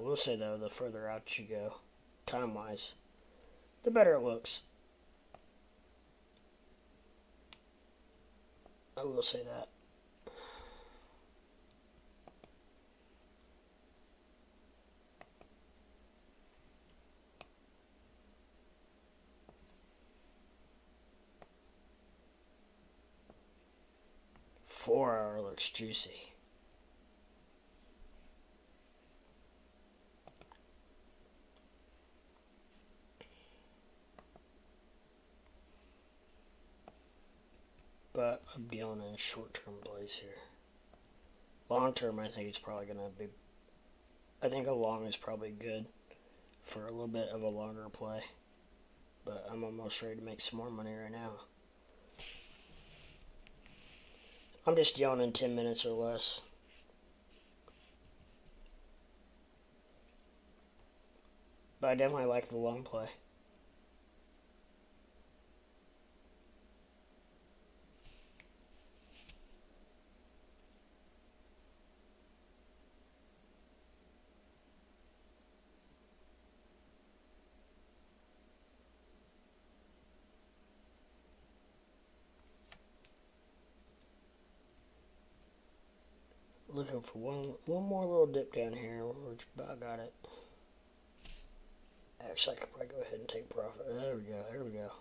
Speaker 1: We'll say though, the further out you go, time-wise, the better it looks. I will say that. Four-hour looks juicy. But I'm dealing in short-term plays here. Long-term, I think it's probably going to be... I think a long is probably good for a little bit of a longer play. But I'm almost ready to make some more money right now. I'm just dealing in 10 minutes or less. But I definitely like the long play. Looking for one more little dip down here, which about got it. Actually, I could probably go ahead and take profit. There we go, there we go.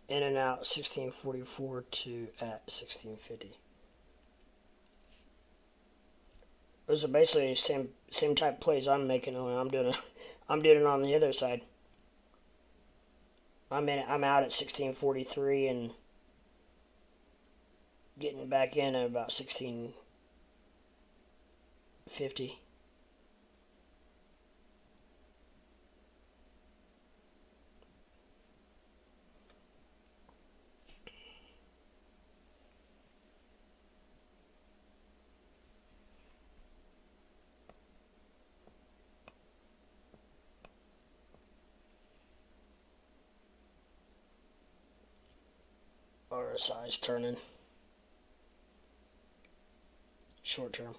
Speaker 1: In and out, 1644 to at 1650. Those are basically the same type of plays I'm making. Only I'm doing it on the other side. I'm out at 1643 and getting back in at about 1650. RSI's turning. Short term.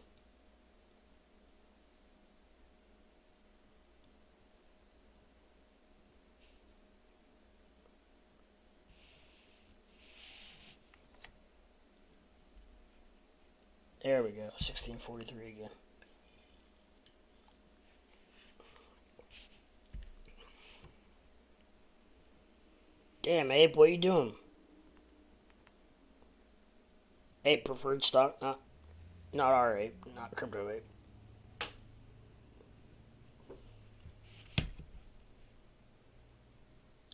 Speaker 1: There we go, 1643 again. Damn, Abe, what are you doing? Ape preferred stock, not our ape, not crypto ape.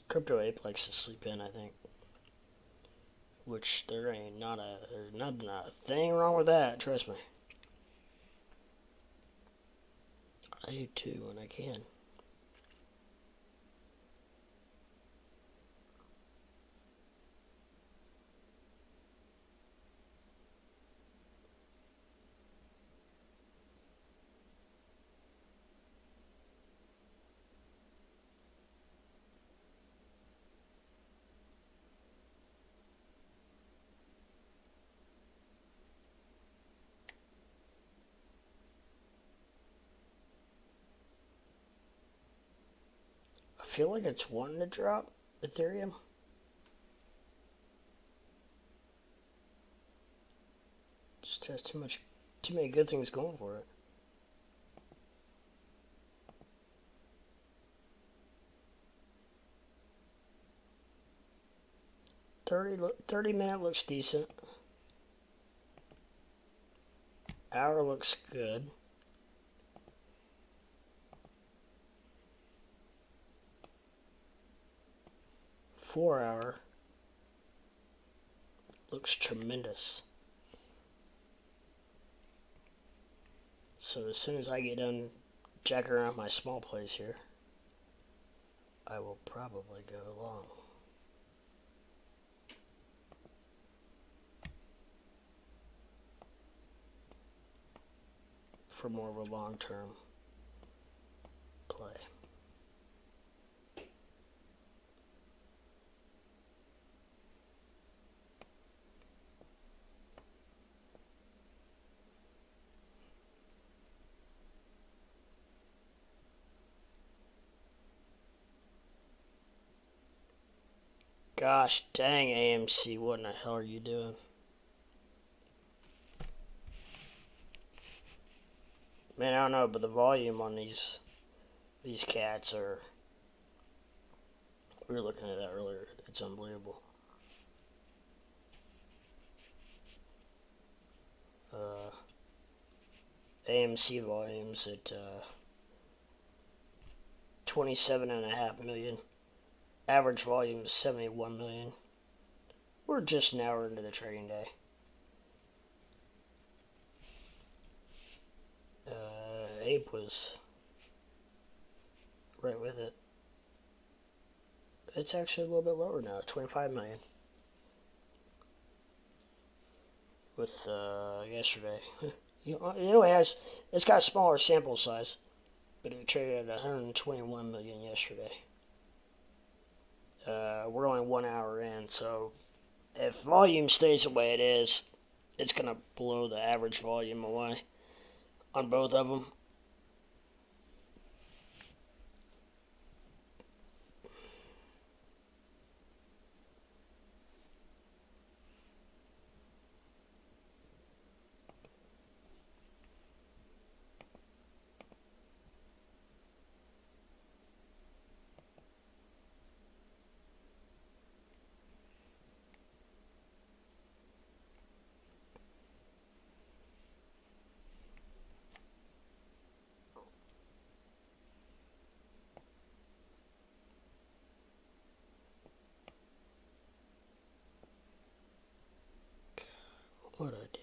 Speaker 1: Crypto ape likes to sleep in, I think. Which there ain't not a thing wrong with that, trust me. I do too when I can. feel like it's wanting to drop Ethereum. Just has too many good things going for it. Thirty minute looks decent. Hour looks good. Four-hour looks tremendous. So as soon as I get done jacking around my small plays here, I will probably go long. For more of a long-term play. Gosh dang, AMC, what in the hell are you doing? Man, I don't know, but the volume on these cats are... We were looking at that earlier. It's unbelievable. AMC volumes at 27.5 million. Average volume is 71 million. We're just an hour into the trading day. Ape was right with it. It's actually a little bit lower now, 25 million. With yesterday. It's got a smaller sample size, but it traded at 121 million yesterday. We're only 1 hour in, so if volume stays the way it is, it's going to blow the average volume away on both of them. What'd I do?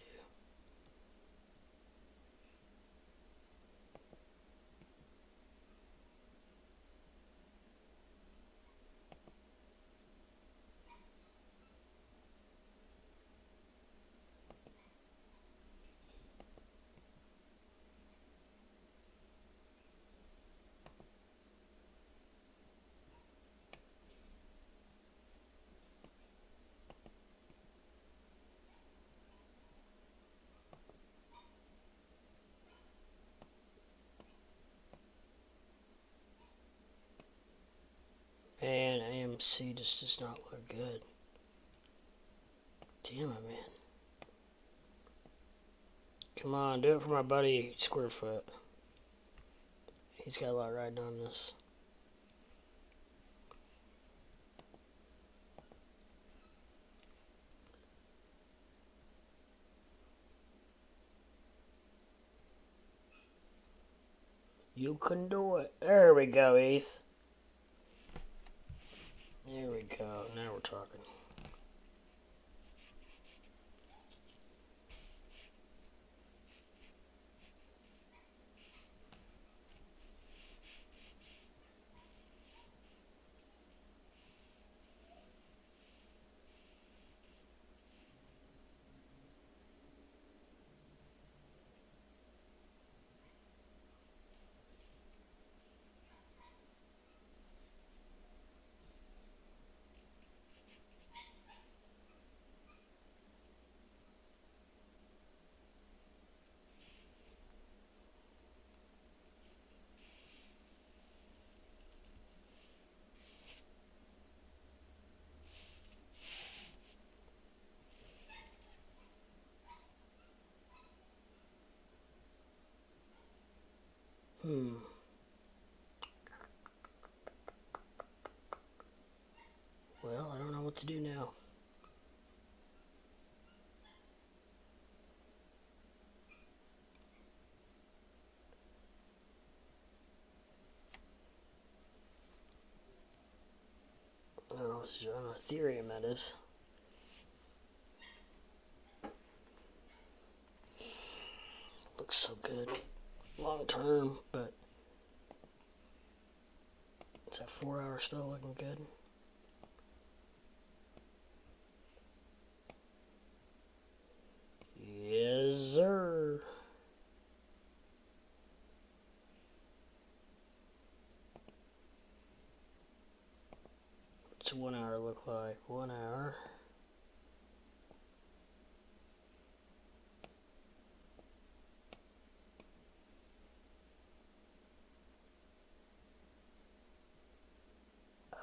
Speaker 1: Man, AMC just does not look good. Damn it, man. Come on, do it for my buddy Squarefoot. He's got a lot riding on this. You can do it. There we go, ETH. There we go. Now we're talking. this is on Ethereum, that is. Looks so good long term, but is that 4 hour still looking good? Yes, sir. What's 1 hour look like? 1 hour.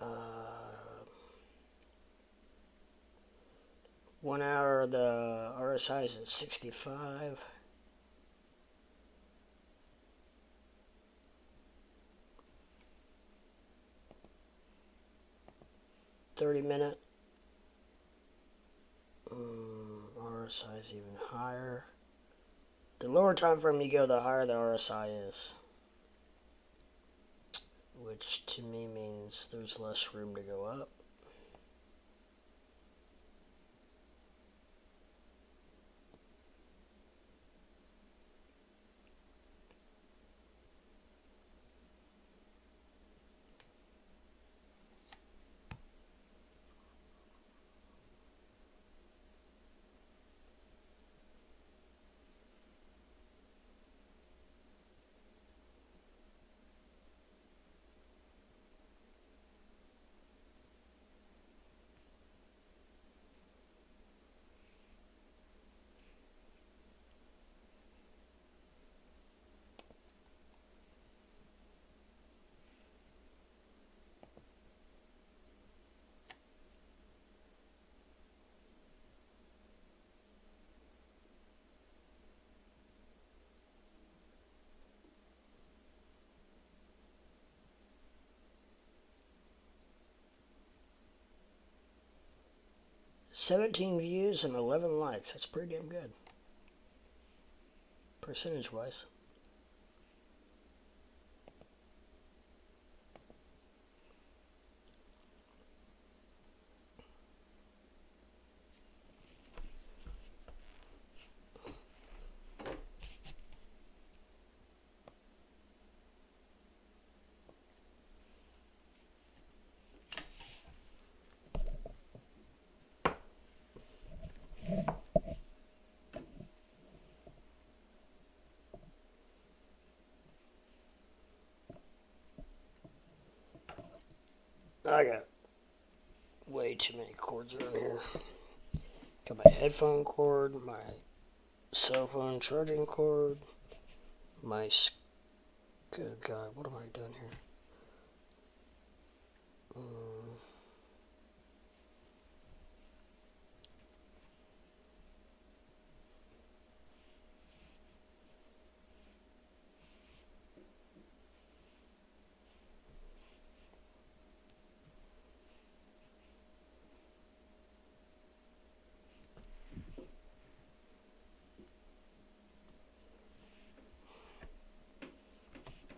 Speaker 1: Uh, 1 hour, the RSI is at 65. .30-minute. RSI is even higher. The lower time frame you go, the higher the RSI is. Which to me means there's less room to go up. $17 views and 11 likes. That's pretty damn good. Percentage-wise. I got way too many cords around here. Got my headphone cord, my cell phone charging cord, my... Good God, what am I doing here?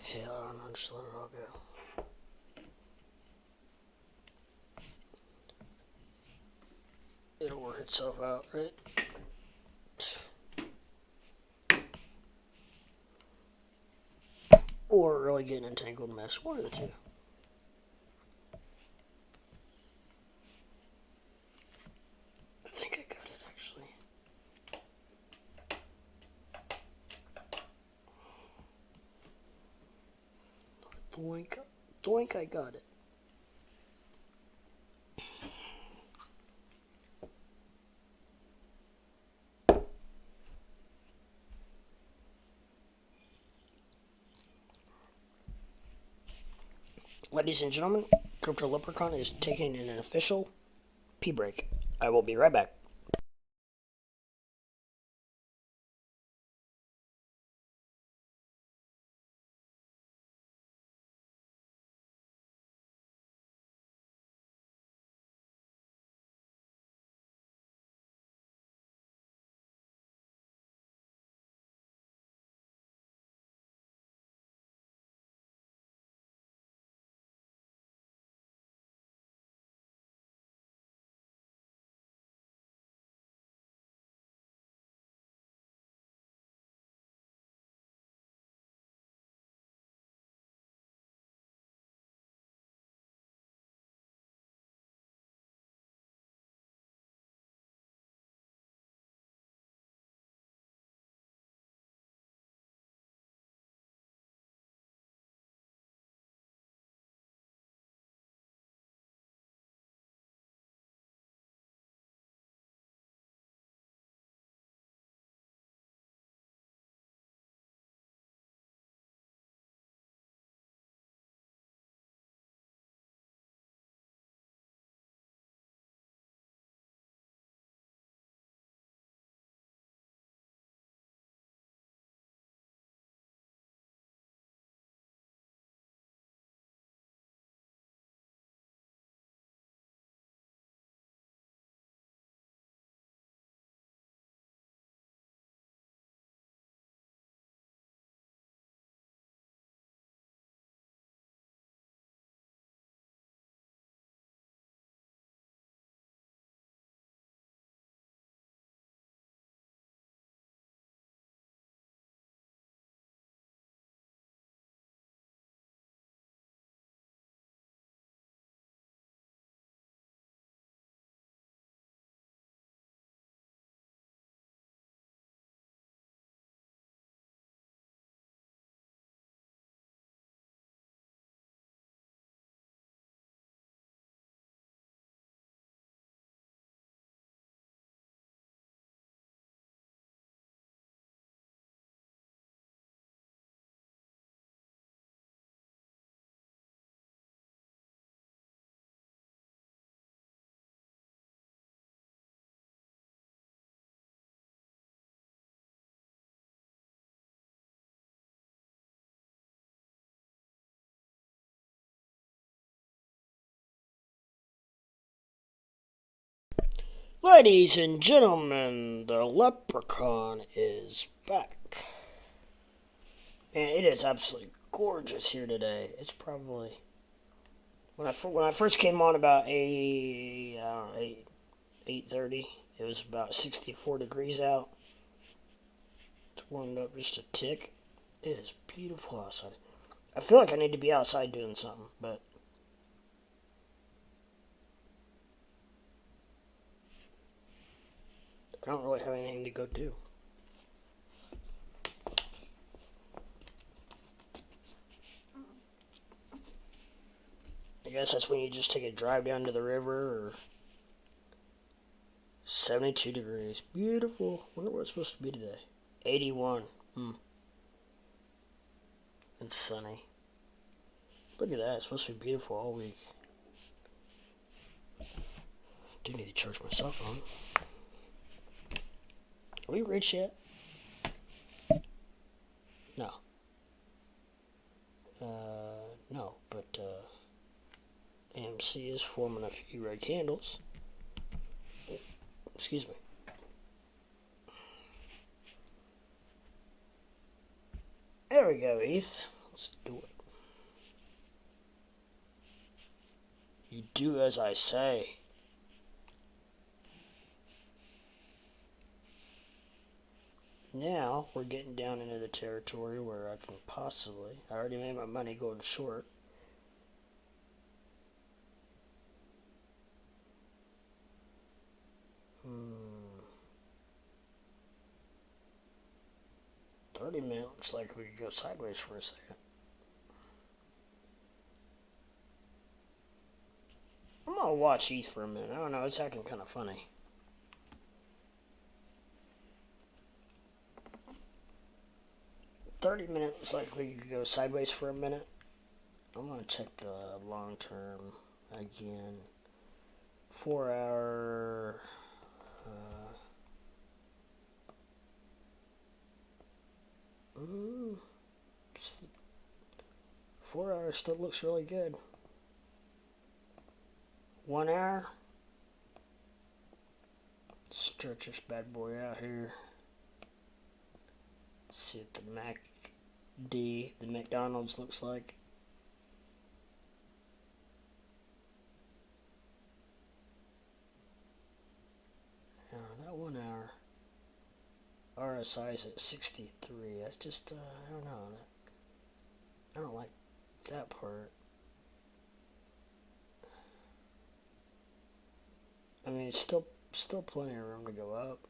Speaker 1: Hell, I don't know, just let it all go. It'll work itself out, right? Or really get an entangled mess. One of the two. I think I got it, actually. Doink. Doink, I got it. Ladies and gentlemen, Crypto Leprechaun is taking an official pee break. I will be right back. Ladies and gentlemen, the leprechaun is back. And it is absolutely gorgeous here today. It's probably when I first came on about 8:30. It was about 64 degrees out. It's warmed up just a tick. It is beautiful outside. I feel like I need to be outside doing something, but I don't really have anything to go do. I guess that's when you just take a drive down to the river. Or 72 degrees. Beautiful. Wonder what it's supposed to be today. 81. It's sunny. Look at that. It's supposed to be beautiful all week. I do need to charge my cell phone. Are we rich yet? No. No, but AMC is forming a few red candles. Excuse me. There we go, Heath. Let's do it. You do as I say. Now we're getting down into the territory where I can possibly... I already made my money going short. Hmm. 30 minutes looks like we could go sideways for a second. I'm gonna watch ETH for a minute. I don't know, it's acting kind of funny. $30 minutes like we could go sideways for a minute. I'm gonna check the long term again. 4 hour. 4 hours still looks really good. 1 hour. Stretch this bad boy out here. See what the McDonald's looks like. Now that 1 hour. RSI is at 63. That's just, I don't know. I don't like that part. I mean, it's still plenty of room to go up.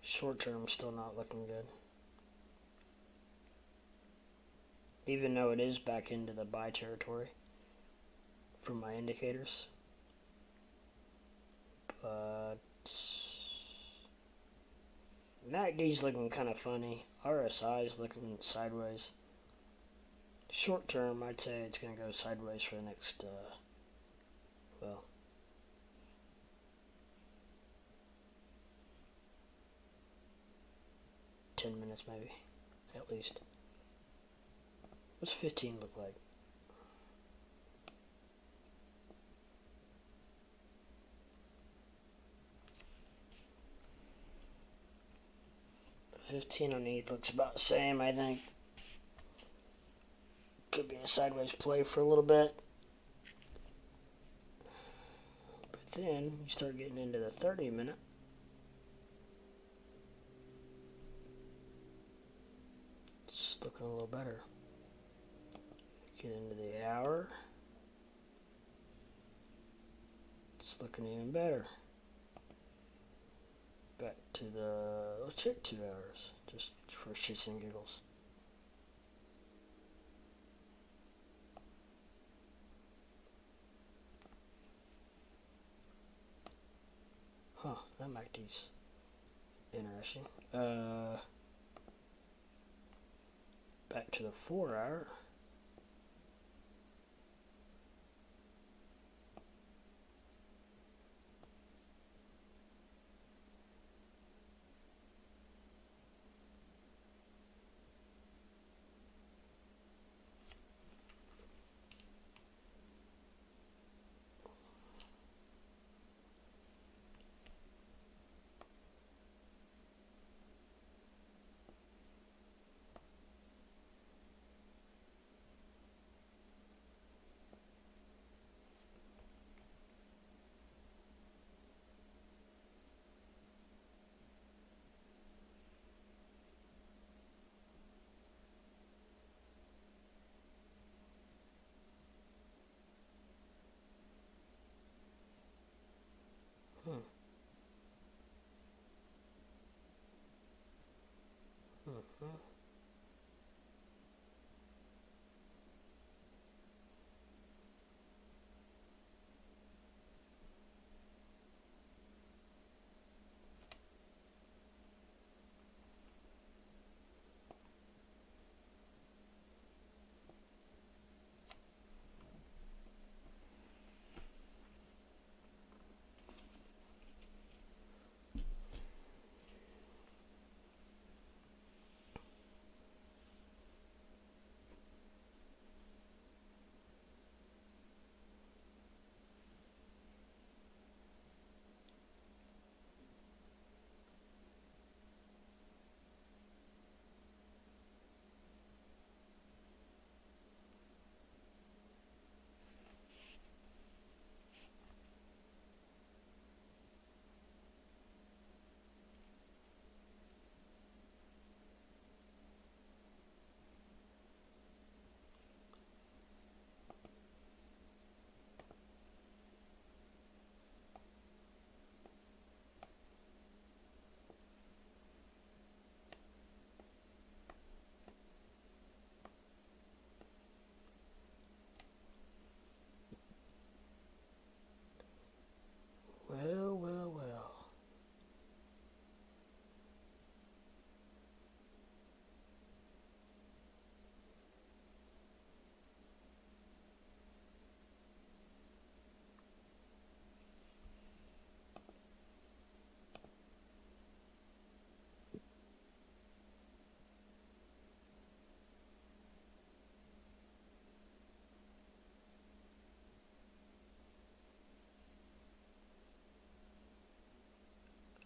Speaker 1: Short term, still not looking good. Even though it is back into the buy territory from my indicators. But MACD's looking kind of funny. RSI is looking sideways. Short term, I'd say it's going to go sideways for the next, 10 minutes maybe, at least. What's 15 look like? $15 on ETH looks about the same, I think. Could be a sideways play for a little bit. But then you start getting into the 30 minute. It's looking a little better. Get into the hour. It's looking even better. Back to let's check 2 hours, just for shits and giggles. Huh, that MACD's interesting. Back to the 4 hour.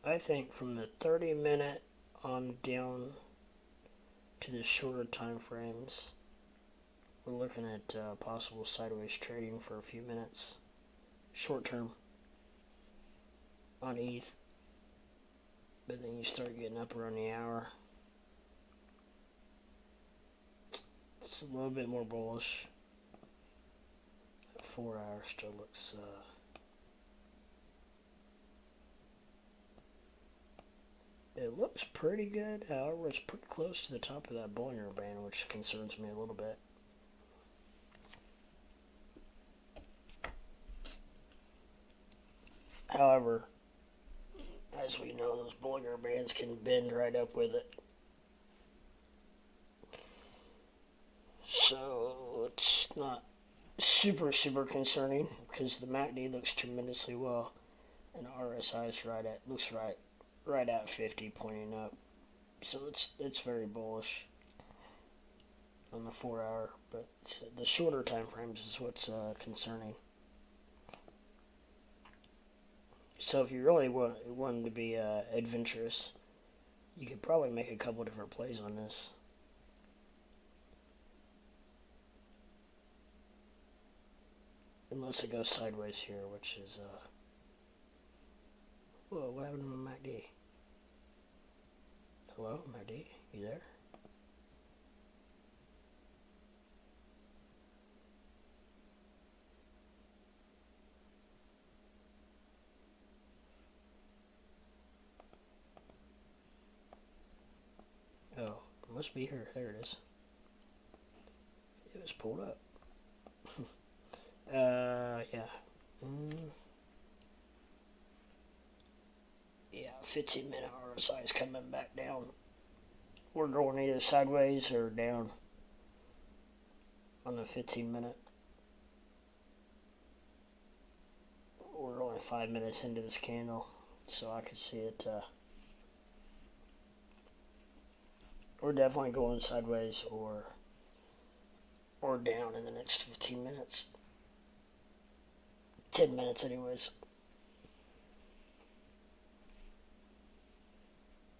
Speaker 1: I think from the 30-minute on down to the shorter time frames, we're looking at possible sideways trading for a few minutes, short term on ETH. But then you start getting up around the hour. It's a little bit more bullish. 4 hours still looks it looks pretty good. However, it's pretty close to the top of that Bollinger Band, which concerns me a little bit. However, as we know, those Bollinger Bands can bend right up with it. So it's not super concerning because the MACD looks tremendously well, and the RSI is right at 50, pointing up. So it's very bullish on the 4 hour, but the shorter time frames is what's concerning. So if you really wanted to be adventurous, you could probably make a couple different plays on this. Unless it goes sideways here, which is whoa, what happened to my MACD? Hello, MACD, you there? Oh, it must be here. There it is. It was pulled up. Yeah. Yeah, 15-minute RSI is coming back down. We're going either sideways or down on the 15-minute. We're only 5 minutes into this candle, so I could see it. We're definitely going sideways or down in the next 15 minutes. 10 minutes anyways.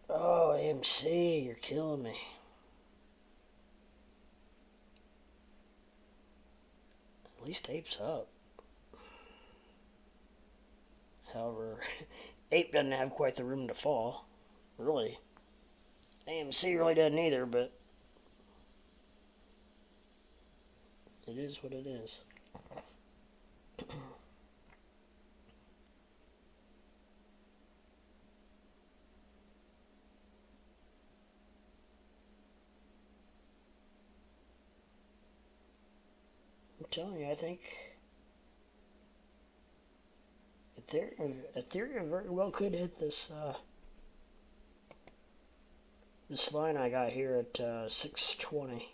Speaker 1: Oh, AMC, you're killing me. At least Ape's up. However, Ape doesn't have quite the room to fall. Really. AMC really doesn't either, but it is what it is. I'm telling you, I think Ethereum very well could hit this this line I got here at 620.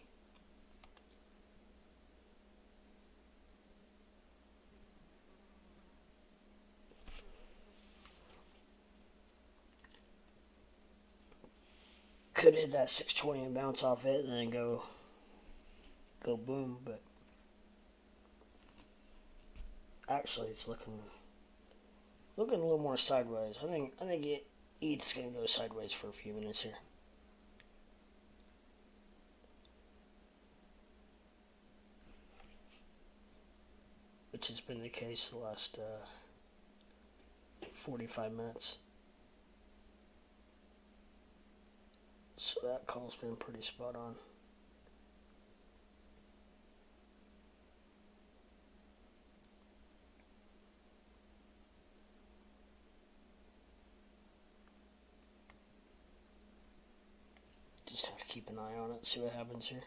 Speaker 1: Could hit that 620 and bounce off it and then go boom, but actually it's looking a little more sideways. I think ETH's gonna go sideways for a few minutes here. Which has been the case the last 45 minutes. So that call's been pretty spot on. Just have to keep an eye on it, see what happens here.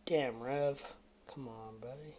Speaker 1: Damn, Rev. Come on, buddy.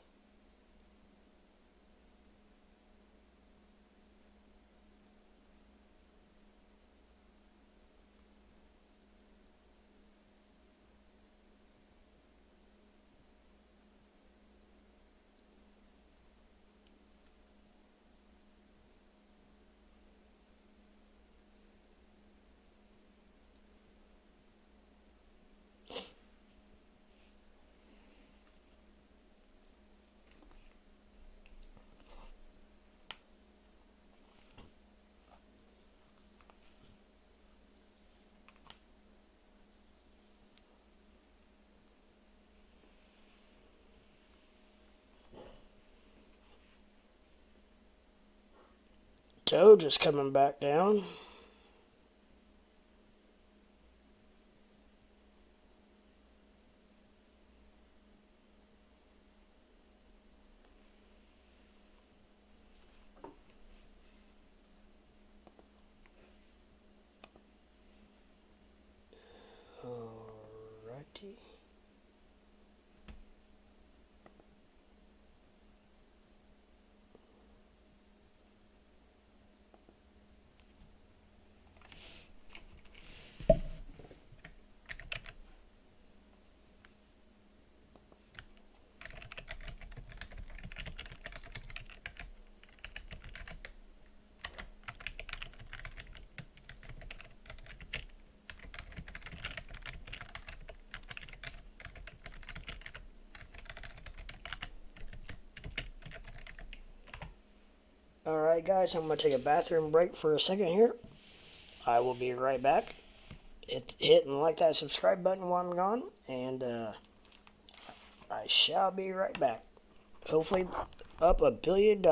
Speaker 1: Doge is coming back down. Alrighty. Alright guys, I'm going to take a bathroom break for a second here. I will be right back. Hit and like that subscribe button while I'm gone, and I shall be right back. Hopefully up $1 billion.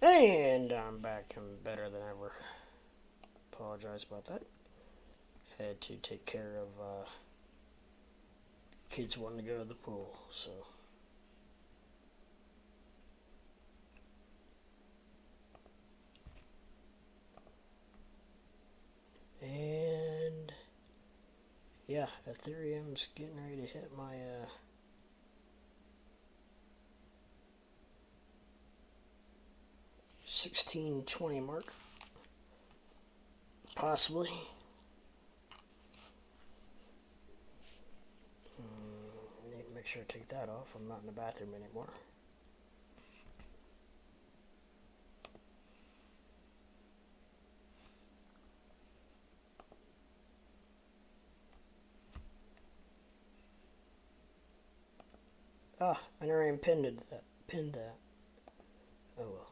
Speaker 1: And I'm back. I'm better than ever. Apologize about that. Had to take care of kids wanting to go to the pool, so. And yeah, Ethereum's getting ready to hit my 1620 mark, possibly. I need to make sure I take that off. I'm not in the bathroom anymore. Ah, I never even pinned that. Oh well.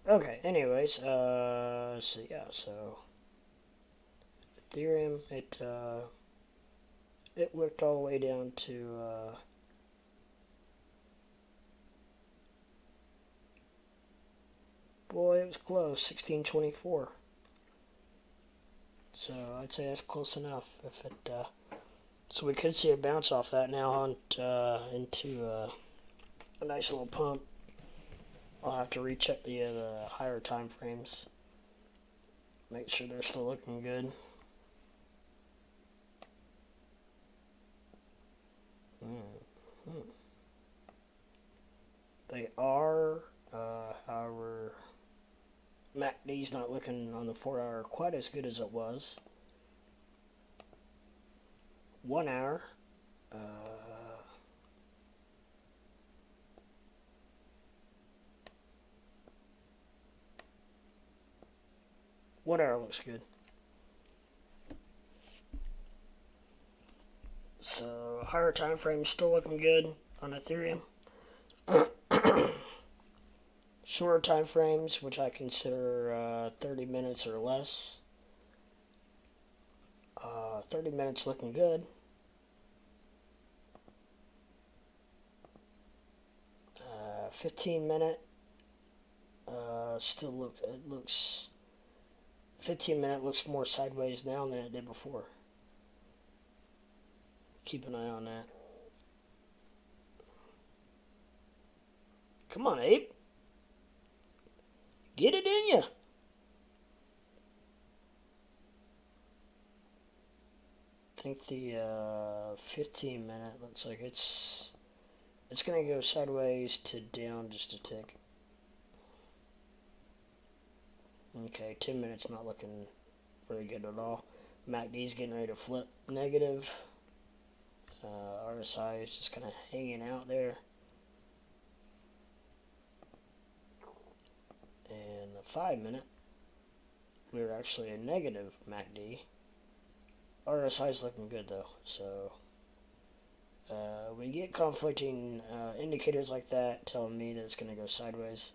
Speaker 1: Okay, anyways, so yeah, so Ethereum, it worked all the way down to boy, it was close, 1624. So I'd say that's close enough. If it so we could see a bounce off that now on into a nice little pump. I'll have to recheck the higher time frames. Make sure they're still looking good. They are, however, MACD's not looking on the 4 hour quite as good as it was. 1 hour. 1 hour looks good. So higher time frame still looking good on Ethereum. Shorter time frames, which I consider 30 minutes or less. 30 minutes looking good. 15-minute still looks 15-minute looks more sideways now than it did before. Keep an eye on that. Come on, Abe. Get it in ya. I think the 15-minute looks like it's going to go sideways to down just a tick. Okay, 10 minutes not looking very good at all. MACD's getting ready to flip negative. RSI is just kind of hanging out there. And the 5-minute, we're actually a negative MACD. RSI is looking good though, so we get conflicting indicators like that telling me that it's going to go sideways,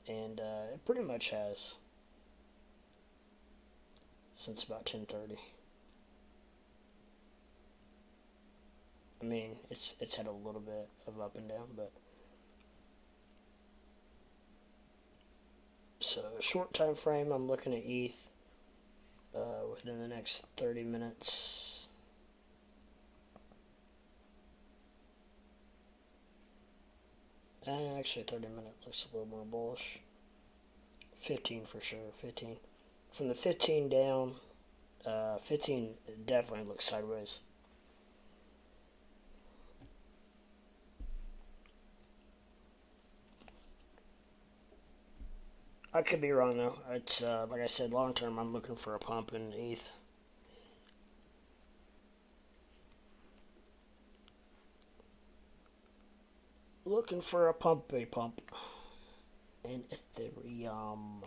Speaker 1: and it pretty much has since about 10:30. I mean, it's had a little bit of up and down, but so short time frame, I'm looking at ETH within the next 30 minutes. And actually, 30-minute looks a little more bullish. 15 for sure. 15. From the 15 down, 15 definitely looks sideways. I could be wrong though. It's like I said, long term, I'm looking for a pump in ETH. Looking for a pump in Ethereum.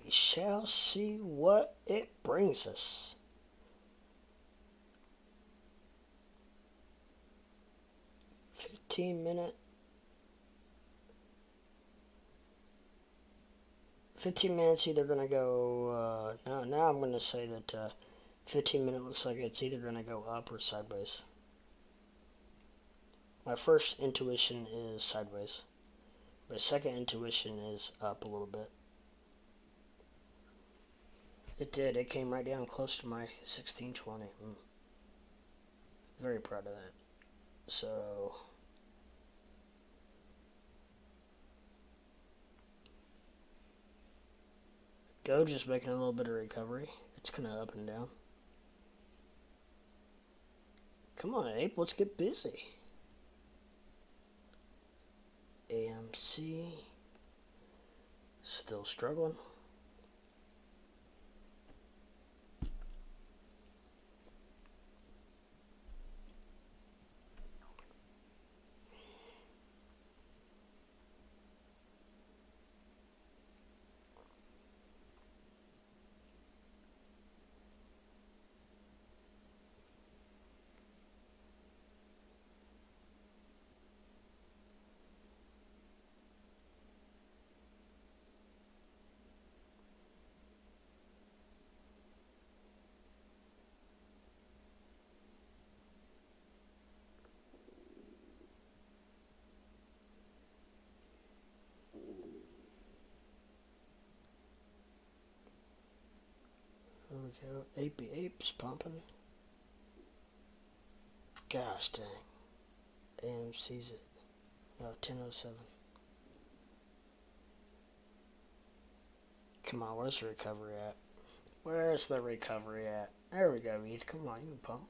Speaker 1: we shall see what it brings us. $15 minutes either going to go, now I'm going to say that 15 minute looks like it's either going to go up or sideways. My first intuition is sideways. My second intuition is up a little bit. It did. It came right down close to my 1620. Very proud of that. So Doge is making a little bit of recovery. It's kind of up and down. Come on, Ape, let's get busy. AMC still struggling. There we go. Ape's pumping. Gosh dang. AMC's it. No, 1007. Come on, where's the recovery at? Where's the recovery at? There we go, Heath. Come on, you can pump.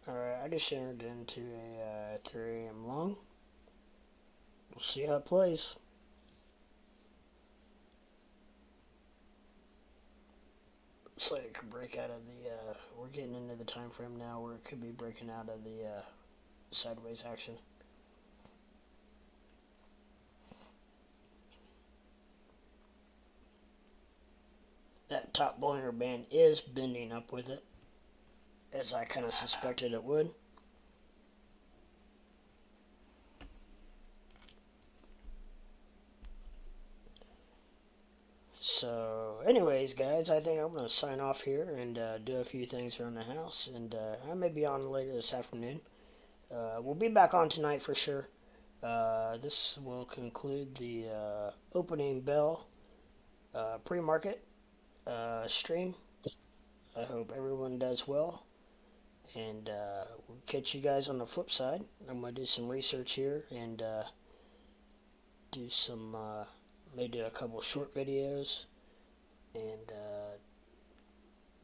Speaker 1: Alright, I just entered into a Ethereum long. We'll see how it plays. Looks like it could break out of the, we're getting into the time frame now where it could be breaking out of the sideways action. That top Bollinger Band is bending up with it, as I kind of suspected it would. So, anyways, guys, I think I'm going to sign off here and do a few things around the house, and I may be on later this afternoon. We'll be back on tonight for sure. This will conclude the opening bell pre-market stream. I hope everyone does well, and we'll catch you guys on the flip side. I'm going to do some research here and do some, maybe do a couple short videos, and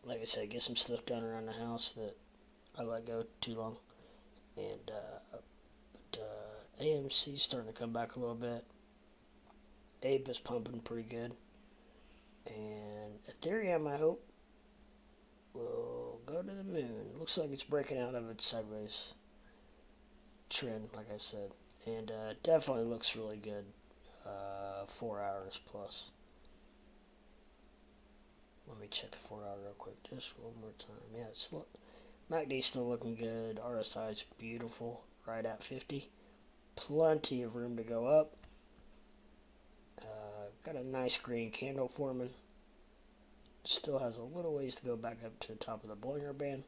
Speaker 1: like I said, get some stuff done around the house that I let go too long. And AMC's starting to come back a little bit. Ape is pumping pretty good. And Ethereum, I hope, will go to the moon. Looks like it's breaking out of its sideways trend, like I said. And definitely looks really good. 4 hours plus. Let me check the 4 hour real quick, just one more time. Yeah, it's MACD's still looking good. RSI's beautiful, right at 50. Plenty of room to go up. Got a nice green candle forming. Still has a little ways to go back up to the top of the Bollinger Band.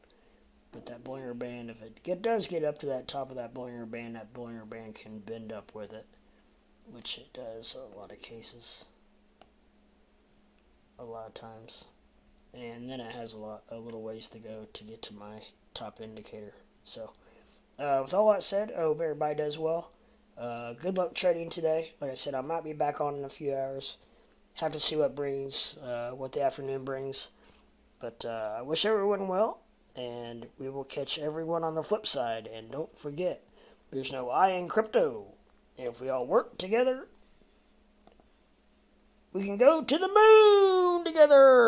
Speaker 1: But that Bollinger Band, if it does get up to that top of that Bollinger Band can bend up with it. Which it does in a lot of cases. A lot of times. And then it has a little ways to go to get to my top indicator. So, with all that said, I hope everybody does well. Good luck trading today. Like I said, I might be back on in a few hours. Have to see what what the afternoon brings. But I wish everyone well, and we will catch everyone on the flip side. And don't forget, there's no I in crypto. And if we all work together, we can go to the moon together.